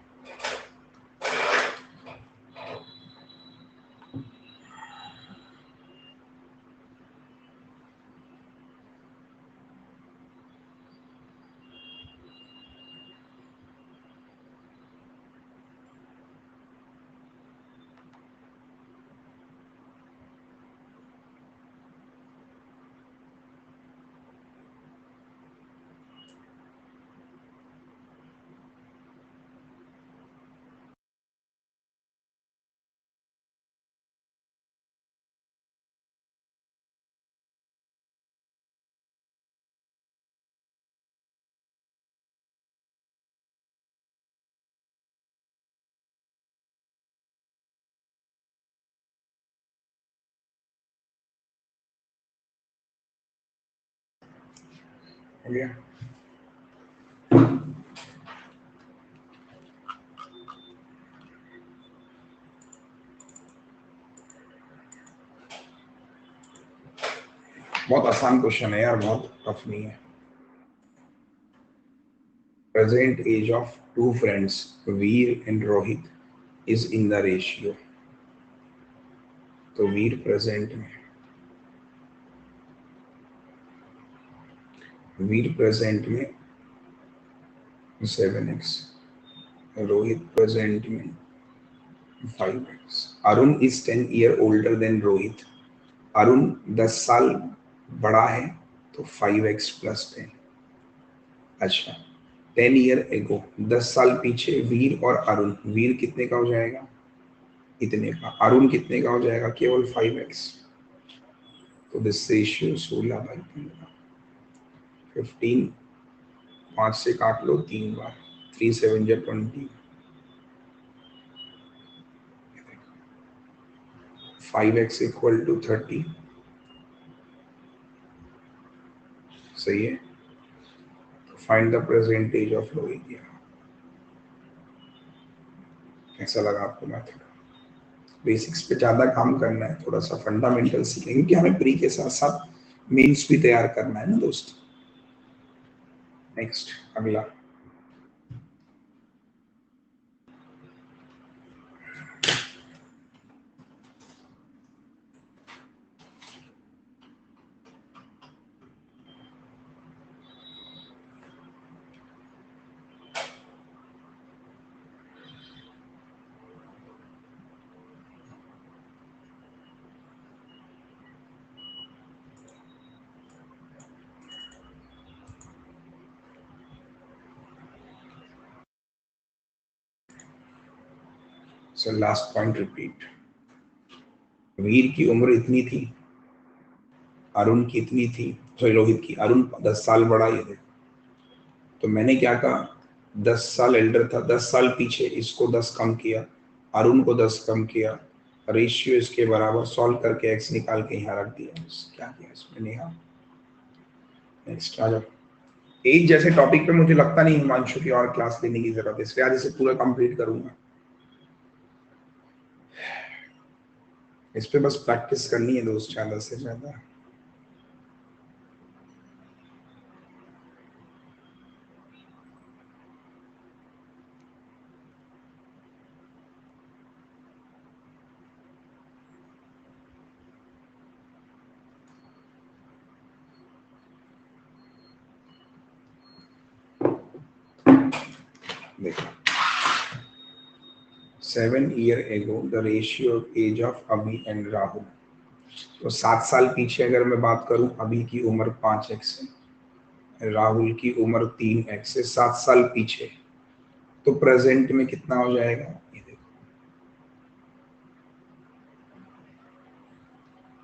हो गया? बहुत आसान क्वेश्चन है यार, बहुत टफ नहीं है। Present age of two friends Veer and Rohit is in the ratio. तो वीर प्रेजेंट में, वीर प्रेजेंट में 7x, रोहित प्रेजेंट में 5x। Arun is 10 year older than Rohit. Arun 10 साल बड़ा है तो 5x प्लस 10। अच्छा, 10 ईयर एगो, 10 साल पीछे वीर और अरुण, वीर कितने का हो जाएगा? इतने का। अरुण कितने का हो जाएगा? केवल 5x। तो दिस रेशियो 16/15, 15, 5 से काट लो 3 बार, 3 7 जा 20, 5x इक्वल टू 30। सही है। Find the present age of Rohit. कैसा लगा आपको मेथड? बेसिक्स पे ज्यादा काम करना है, थोड़ा सा फंडामेंटल सीखेंगे क्योंकि हमें प्री के साथ साथ मेंस भी तैयार करना है ना दोस्त। नेक्स्ट अगला। So last point repeat. Veer की उम्र इतनी थी, अरुण की इतनी थी, सॉरी रोहित की, अरुण 10 साल बड़ा ये थे। तो मैंने क्या कहा, 10 साल एल्डर था, 10 साल पीछे, इसको 10 कम किया, अरुण को 10 कम किया, रेशियो इसके बराबर, सॉल्व करके एक्स निकाल के यहाँ रख दिया। क्या किया इसमें? नेहा नेक्स्ट आ जाओ। एज जैसे टॉपिक पे मुझे लगता नहीं हिमांशु की और क्लास लेने की जरूरत है, इसलिए आज इसे पूरा कंप्लीट करूंगा। इस पे बस प्रैक्टिस करनी है दोस्त, ज्यादा से ज्यादा। देखो, 7 year ago the ratio of age of Abhi and Rahul. तो 7 साल पीछे अगर मैं बात करूं, अभी की उम्र 5x है, राहुल की उम्र 3x है, 7 साल पीछे। तो प्रेजेंट में कितना हो जाएगा? ये देखो,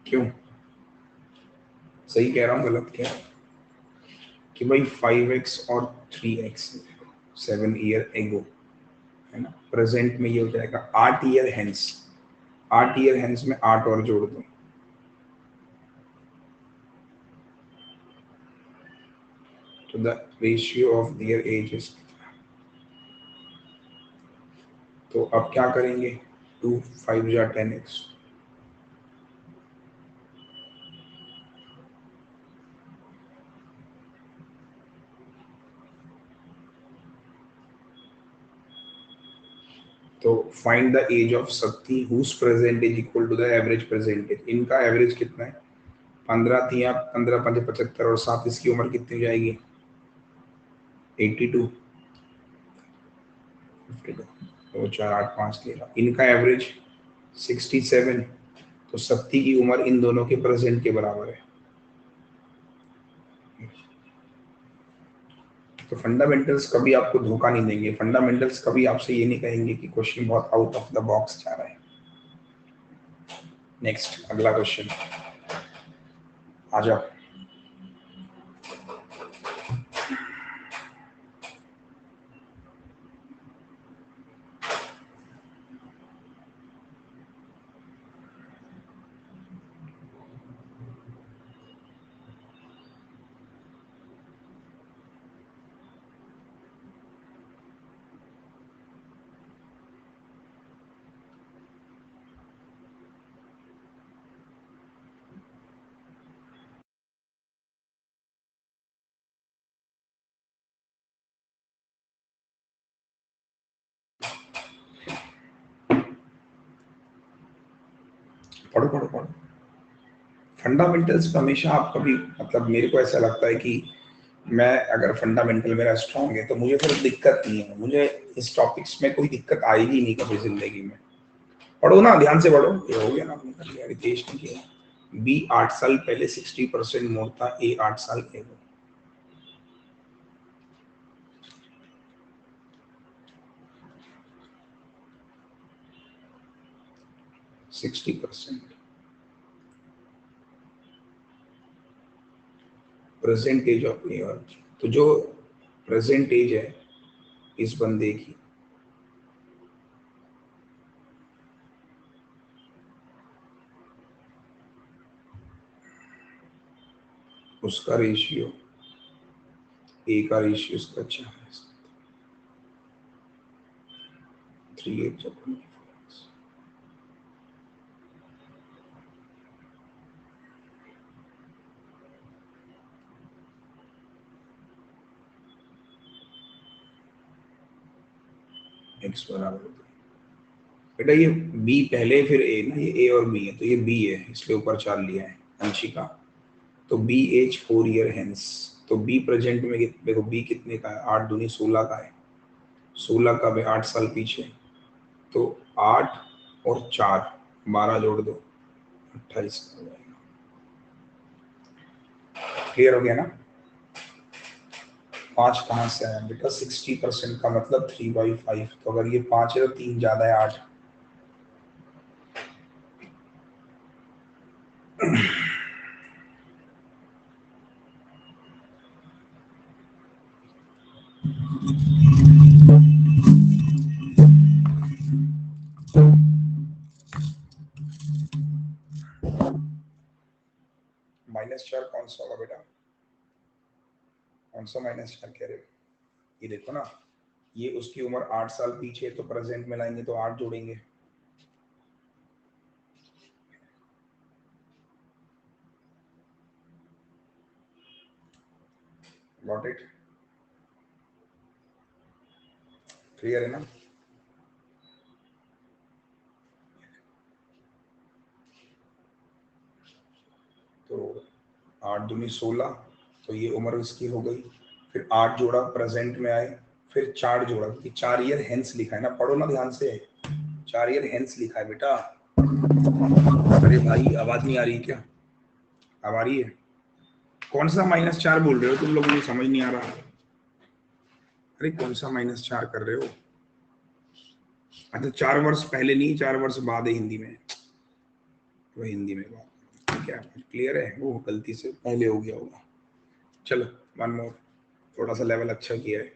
क्यों सही कह रहा हूँ गलत क्या? कि भाई 5x और 3x, 7 ईयर एगो है ना, प्रेजेंट में ये हो जाएगा 8 ईयर हेंस। 8 ईयर हेंस में 8 और जोड़ दो, तो the ratio of their ages. तो अब क्या करेंगे? 2 5 जा 10x, तो find the age of Satti whose present is equal to the average present age. इनका एवरेज कितना है? 15 तिया 15 5 75 और 7, इसकी उम्र कितनी हो जाएगी? 82 52 तो 4 8 5 13। इनका एवरेज 67। तो सत्ती की उम्र इन दोनों के प्रेजेंट के बराबर है। तो फंडामेंटल्स कभी आपको धोखा नहीं देंगे। फंडामेंटल्स कभी आपसे ये नहीं कहेंगे कि क्वेश्चन बहुत आउट ऑफ द बॉक्स जा रहा है। नेक्स्ट, अगला क्वेश्चन आ जाओ। पढ़ो पढ़ो पढ़ो। फंडामेंटल्स हमेशा आप कभी, मतलब मेरे को ऐसा लगता है कि मैं अगर फंडामेंटल मेरा स्ट्रांग है तो मुझे फिर दिक्कत नहीं है, मुझे इस टॉपिक्स में कोई दिक्कत आएगी नहीं कभी जिंदगी में। पढ़ो ना, ध्यान से पढ़ो। ये हो गया ना, आपने कर लिया, रितेश ने किया। बी 8 साल पहले 60% मोड़ था, ए 8 साल ago. Sixty percent present age of A और बी। तो जो प्रेजेंट एज है इस बंदे की, उसका रेशियो, ए का रेशियो इसका 4 है, 3 8 एक्स बराबर होता है। बेटा ये बी पहले फिर ए ना, ये ए और बी है, तो ये बी है इसलिए ऊपर 4 लिया है अंशिका। तो बी एज 4 ईयर हेंस। तो बी प्रेजेंट में देखो बी कितने का है? 8 दूनी 16 का है। 16 का भी 8 साल पीछे। तो 8 और 4 12 जोड़ दो, 28 का हो जाएगा। क्लियर हो गया ना? 5 कहाँ से आया बेटा? 60% का मतलब 3/5। तो अगर ये 5 है तो 3 ज्यादा है 8। -4 कौन सा होगा बेटा? कौन सा -4 कह रहे हो? ये देखो ना, ये उसकी उम्र 8 साल पीछे है, तो प्रेजेंट में लाएंगे तो 8 जोड़ेंगे। Got it? क्लियर है ना? तो 8 दूनी 16, तो ये उम्र इसकी हो गई। फिर 8 जोड़ा प्रेजेंट में आए, फिर 4 जोड़ा क्योंकि 4 ईयर हेंस लिखा है ना। पढ़ो ना ध्यान से, 4 ईयर हेंस लिखा है बेटा। अरे भाई आवाज नहीं आ रही क्या? अब आ रही है? कौन सा -4 बोल रहे हो तुम लोग? मुझे समझ नहीं आ रहा। अरे कौन सा -4 कर रहे हो? अच्छा 4 वर्ष पहले नहीं, 4 वर्ष बाद है हिंदी में। वो हिंदी में बात, ठीक है, क्लियर है? वो गलती से पहले हो गया होगा। चलो, वन मोर। थोड़ा सा लेवल अच्छा किया है।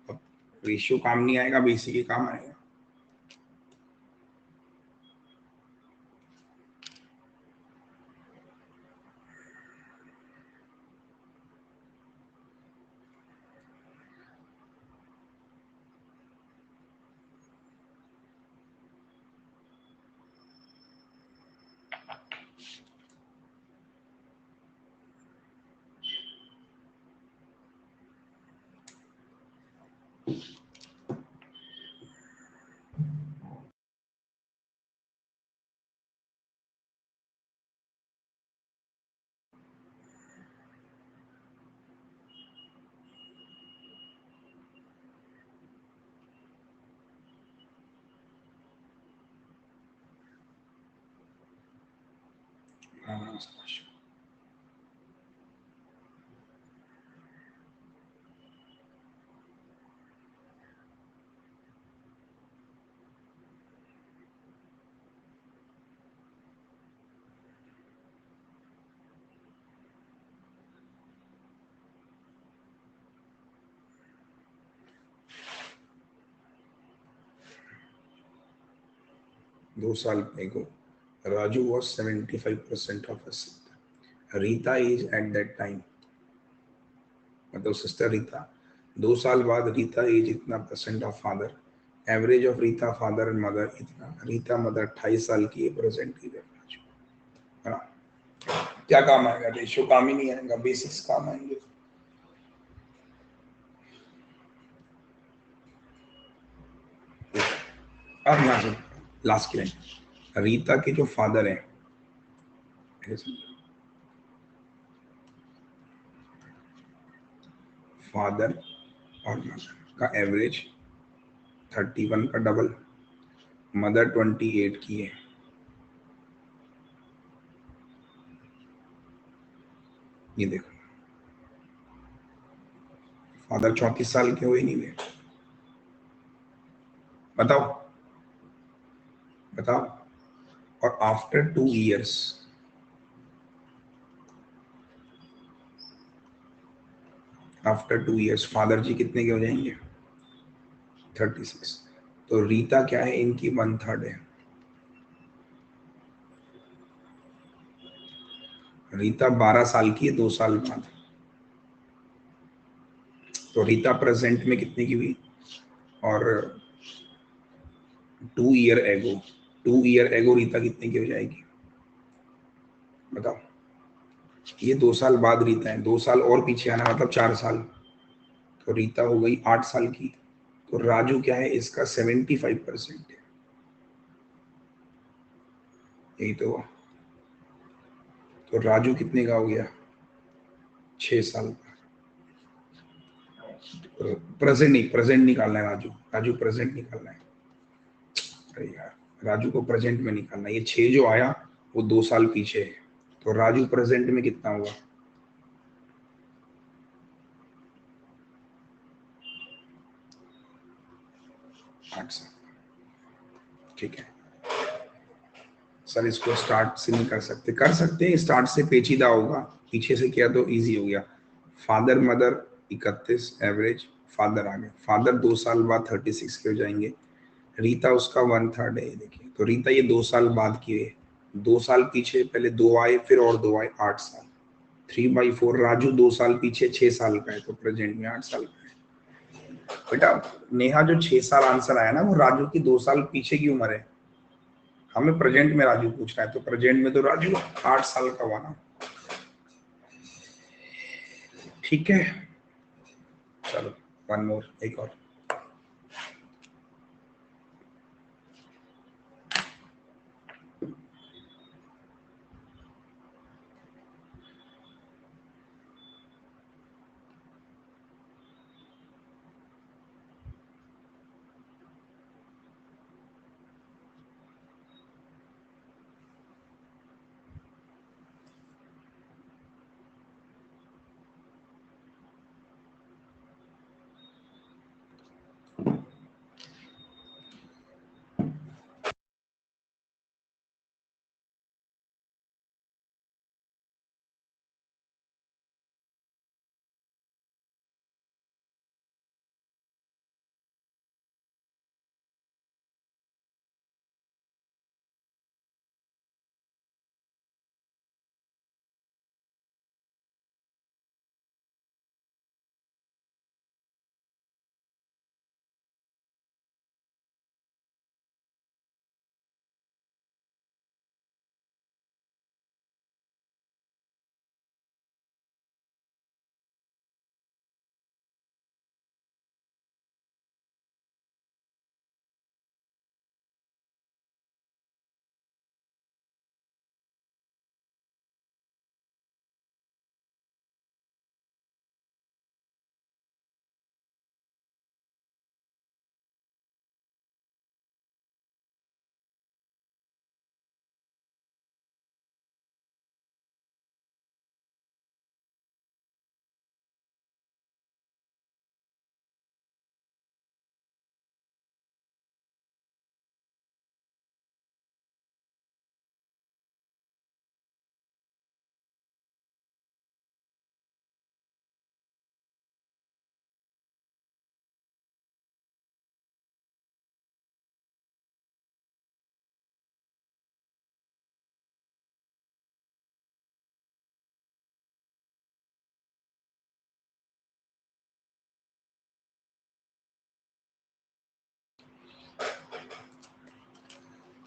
अब रेशियो काम नहीं आएगा, बेसिक ही काम आएगा। सा क्वेश्चन। 2 साल ago, Raju was 75% of his sister. Rita age at that time, मतलब सिस्टर रीता, 2 साल बाद रीता एज इतना percent of father, average of Rita father and mother इतना, रीता मदर 28 साल की है, प्रेजेंट की राजू है ना। क्या काम आएगा? रेशियो काम ही नहीं आएगा, बेसिक्स काम आएंगे। अब यहाँ से लास्ट की लाइन, रीता के जो फादर हैं, फादर और मदर का एवरेज 31 का डबल, मदर 28 की है। ये देखो, फादर 34 साल के हो ही नहीं गए। बताओ बताओ। और after 2 years, after 2 years father ji कितने के हो जाएंगे? 36। तो रीता क्या है? इनकी 1/3 है। रीता 12 साल की है 2 साल बाद। तो रीता प्रेजेंट में कितने की हुई? और 2 year ago, 2 year ago Rita कितने की हो जाएगी? बताओ। ये 2 साल बाद रीता है, 2 साल और पीछे आना मतलब 4 साल। तो रीता हो गई 8 साल की। तो राजू क्या है? इसका 75% है। यही तो हुआ। तो राजू कितने का हो गया? 6 साल का। प्रेजेंट नहीं, प्रेजेंट निकालना है राजू, राजू प्रेजेंट निकालना है। अरे यार, राजू को प्रेजेंट में निकालना है। ये 6 जो आया वो 2 साल पीछे है। तो राजू प्रेजेंट में कितना हुआ? 8 साल। ठीक है सर, इसको स्टार्ट से नहीं कर सकते? कर सकते हैं, स्टार्ट से पेचीदा होगा, पीछे से किया तो इजी हो गया। फादर मदर 31 एवरेज, फादर आ गए, फादर 2 साल बाद 36 के हो जाएंगे। रीता उसका 1/3 है। देखिए, तो रीता ये 2 साल बाद की है, 2 साल पीछे पहले 2 आए, फिर और 2 आए, 8 साल। 3/4। राजू 2 साल पीछे 6 साल का है, तो प्रेजेंट में 8 साल का है। बेटा नेहा, जो 6 साल आंसर आया ना, वो राजू की 2 साल पीछे की उम्र है। हमें प्रेजेंट में राजू पूछ रहा है, तो प्रेजेंट में तो राजू 8 साल का हुआ ना। ठीक है, चलो वन मोर, एक और।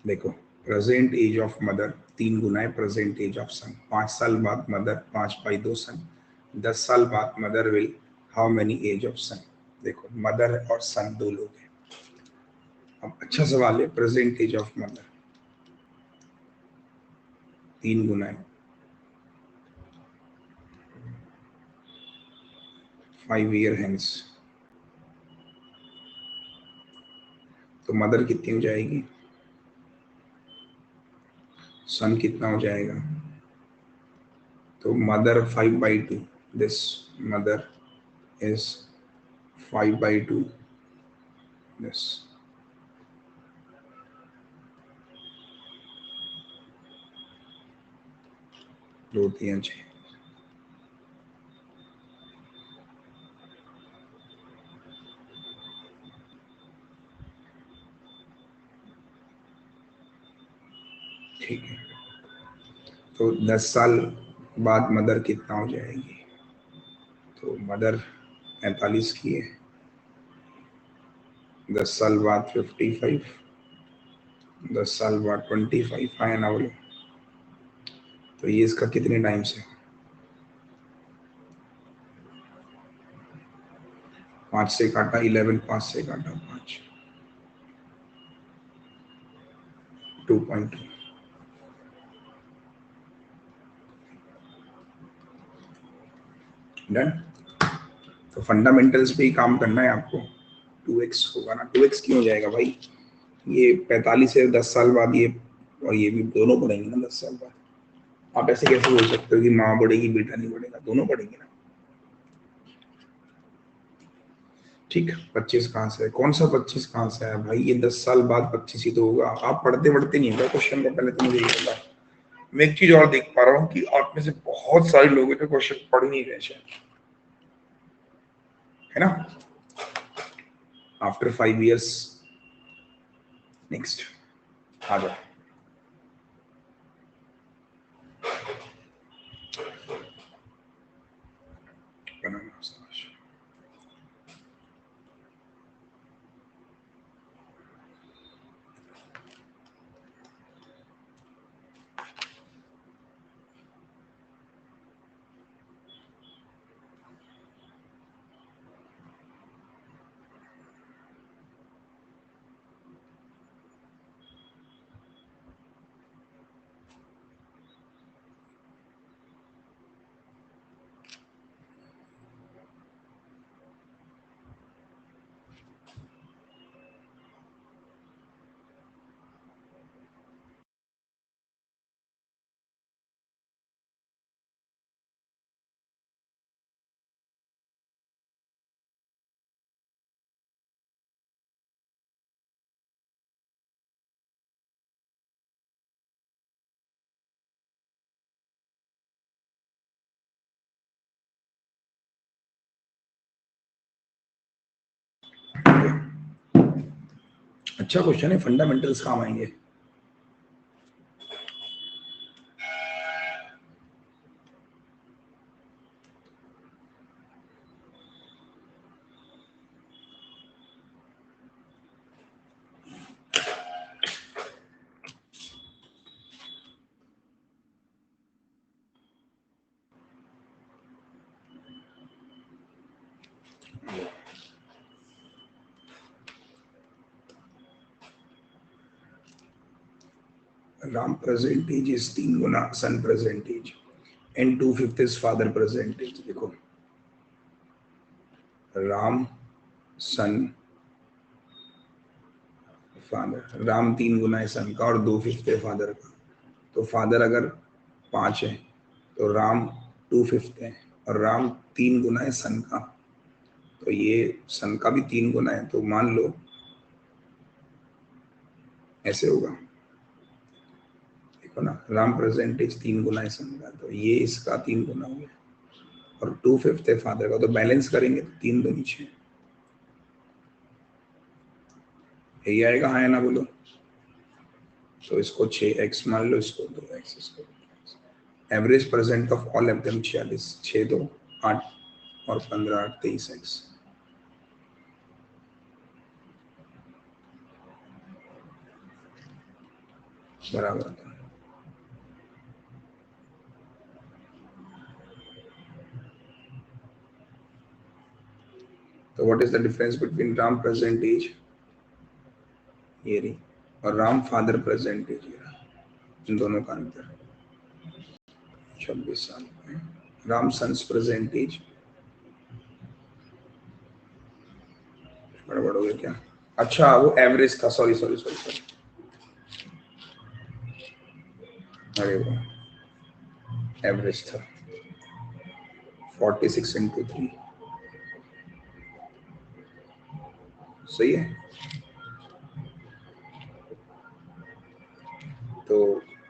देखो प्रेजेंट एज ऑफ मदर 3 गुना है प्रेजेंट एज ऑफ सन। 5 साल बाद मदर 5/2 सन। 10 साल बाद mother will how many age of son. देखो मदर और सन 2 लोग हैं। अब अच्छा सवाल है, प्रेजेंट एज ऑफ मदर 3 गुना है 5 ईयर हेंस, तो मदर कितनी हो जाएगी, सन कितना हो जाएगा। तो mother 5/2, this mother is 5/2 this. दो तीन छः, ठीक है। तो 10 साल बाद मदर कितना हो जाएगी, तो मदर 45 की है। 10 साल बाद 55, 10 साल बाद 25 आया ना बोलो। तो ये इसका कितने टाइम से, 5 से काटा 11, 5 से काटा 5, 2.2। डन। तो फंडामेंटल्स पे ही काम करना है आपको। 2x होगा ना, 2x क्यों हो जाएगा भाई, ये 45 है 10 साल बाद ये, और ये भी दोनों बढ़ेंगे ना 10 साल बाद। आप ऐसे कैसे बोल सकते हो कि माँ बढ़ेगी बेटा नहीं बढ़ेगा, दोनों बढ़ेंगे ना। ठीक। 25 कहाँ से है, कौन सा 25 कहाँ से है भाई, ये 10 साल बाद 25 ही तो होगा। आप पढ़ते पढ़ते नहीं होगा क्वेश्चन का, पहले तो मुझे ये बता। मैं एक चीज और देख पा रहा हूँ कि आप में से बहुत सारे लोग हैं जो क्वेश्चन पढ़ नहीं रहे शायद, है ना। आफ्टर 5 इयर्स, नेक्स्ट आ जाओ। अच्छा क्वेश्चन है, फंडामेंटल्स काम आएंगे। राम प्रेजेंट एज इज 3 गुना son present age, and 2/5 is father present age. देखो राम सन फादर, राम 3 गुना है सन का और 2/5 है फादर का। तो फादर अगर 5 है तो राम 2/5 है, और राम 3 गुना है सन का, तो ये सन का भी 3 गुना है। तो मान लो ऐसे होगा, देखो ना, राम प्रेजेंटेज 3 गुना है सन का, तो ये इसका 3 गुना हो गया, और 2/5 है फादर का, तो बैलेंस करेंगे तो 3 2 6। यही आएगा, हाँ या ना बोलो। तो इसको 6x मान लो, इसको 2x, इसको average present of all of them 46, 6 2 8 और 15 8 23x। बराबर था। तो what is the difference between Ram present age ये रही और राम फादर प्रेजेंट एज ये रहा, इन दोनों का अंतर 26 साल। राम सन्स प्रेजेंट एज गड़बड़ हो गया क्या? अच्छा वो एवरेज था, सॉरी सॉरी सॉरी सॉरी, अरे वो एवरेज था 46 इंटू 3, सही है। तो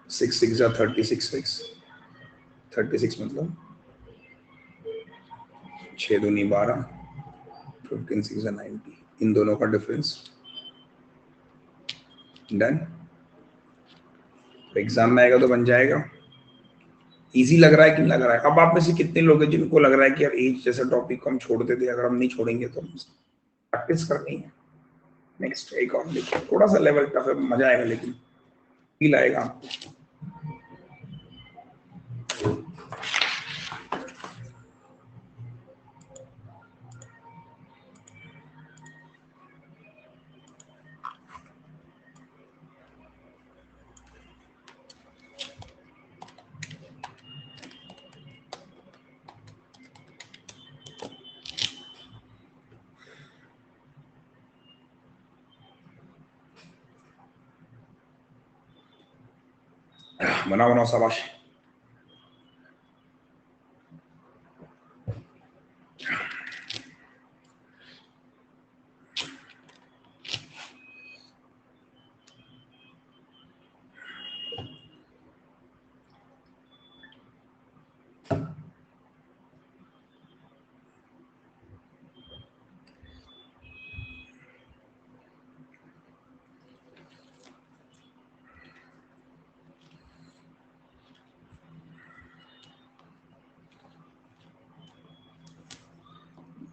6 6 जा 36 36 मतलब 6 दूनी 12, 15 6 जा 90, इन दोनों का डिफरेंस। डन। एग्जाम में आएगा तो बन जाएगा। इजी लग रहा है कि नहीं लग रहा है? अब आप में से कितने लोग हैं जिनको लग रहा है कि यार एज जैसा टॉपिक को हम छोड़ देते, अगर हम नहीं छोड़ेंगे तो प्रैक्टिस करनी है। नेक्स्ट एक और देखिए, थोड़ा सा लेवल टफ है, मजा आएगा लेकिन फील आएगा आपको। बनाओ बनाओ, शाबाश।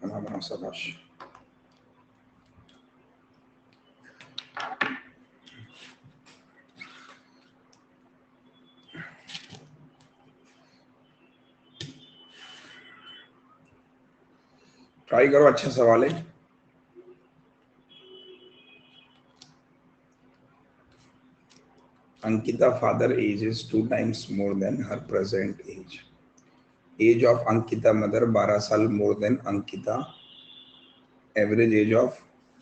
बनाओ बनाओ, शाबाश। ट्राई करो, अच्छा सवाल है। Ankita father age is 2 times more than her present age. Age of Ankita mother 12 साल more than Ankita. Average age of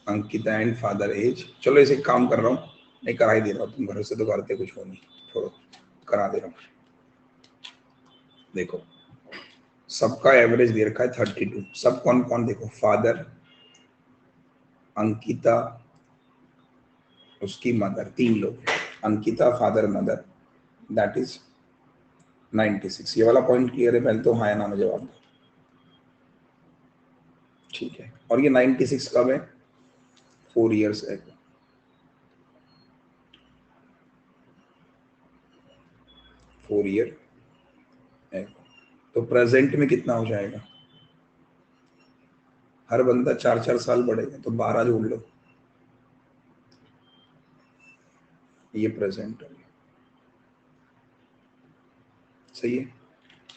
Ankita and father age. चलो इसे काम कर रहा हूँ, नहीं करा ही दे रहा हूँ, तुम घर से तो करते कुछ हो नहीं, छोड़ो करा दे रहा हूँ। देखो सबका एवरेज दे रखा है 32। सब कौन कौन देखो, फादर, अंकिता, उसकी मदर, 3 लोग, Ankita father mother, that is 96। ये वाला पॉइंट क्लियर है? पहले तो हाँ या ना में जवाब दो। ठीक है, और ये 96 कब है? 4 years एगो। 4 year एगो, तो प्रेजेंट में कितना हो जाएगा? हर बंदा 4 4 साल बढ़ेगा, तो 12 जोड़ लो, ये प्रेजेंट है। सही है।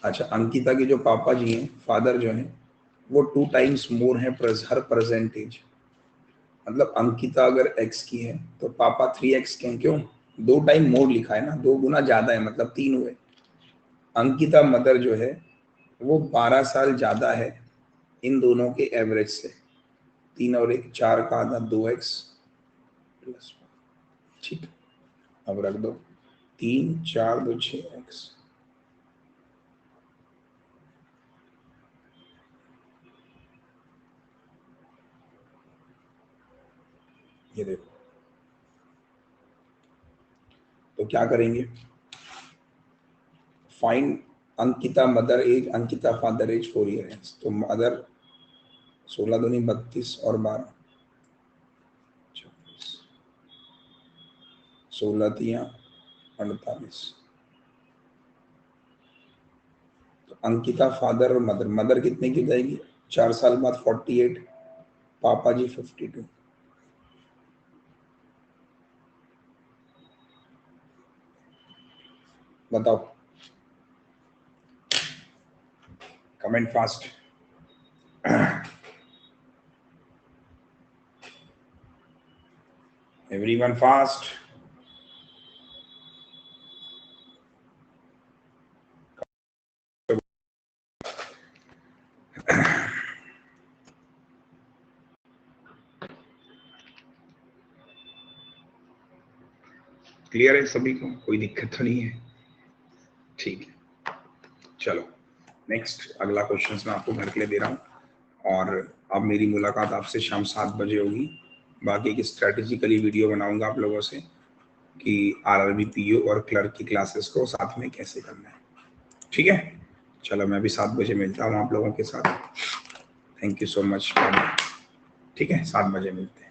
अच्छा, अंकिता के जो पापा जी हैं, फादर जो हैं, वो 2 times मोर है हर परसेंटेज। मतलब अंकिता अगर x की है तो पापा 3x के हैं। क्यों? 2 टाइम मोर लिखा है ना, 2 गुना ज्यादा है, मतलब 3 हुए। अंकिता मदर जो है वो 12 साल ज्यादा है इन दोनों के एवरेज से। 3 और 1 4 का आधा 2x प्लस, ठीक। अब रख दो 3 4 2 6x। ये देखो, तो क्या करेंगे? Find Ankita mother age, Ankita father age 4 years। तो मदर 16 दूनी 32 और 12 24, 16 तिया 48। तो अंकिता फादर और मदर, मदर कितने की जाएगी? 4 साल बाद 48, पापा जी 52। बताओ, comment fast. Everyone fast. Clear है सभी को, कोई दिक्कत तो नहीं है? ठीक है, चलो नेक्स्ट अगला क्वेश्चन मैं आपको घर के लिए दे रहा हूँ। और अब मेरी मुलाकात आपसे शाम 7 बजे होगी। बाकी की स्ट्रेटेजिकली वीडियो बनाऊंगा आप लोगों से कि आरआरबी पीओ और क्लर्क की क्लासेस को साथ में कैसे करना है। ठीक है, चलो मैं भी 7 बजे मिलता हूँ आप लोगों के साथ। Thank you so much. ठीक है, 7 बजे मिलते हैं।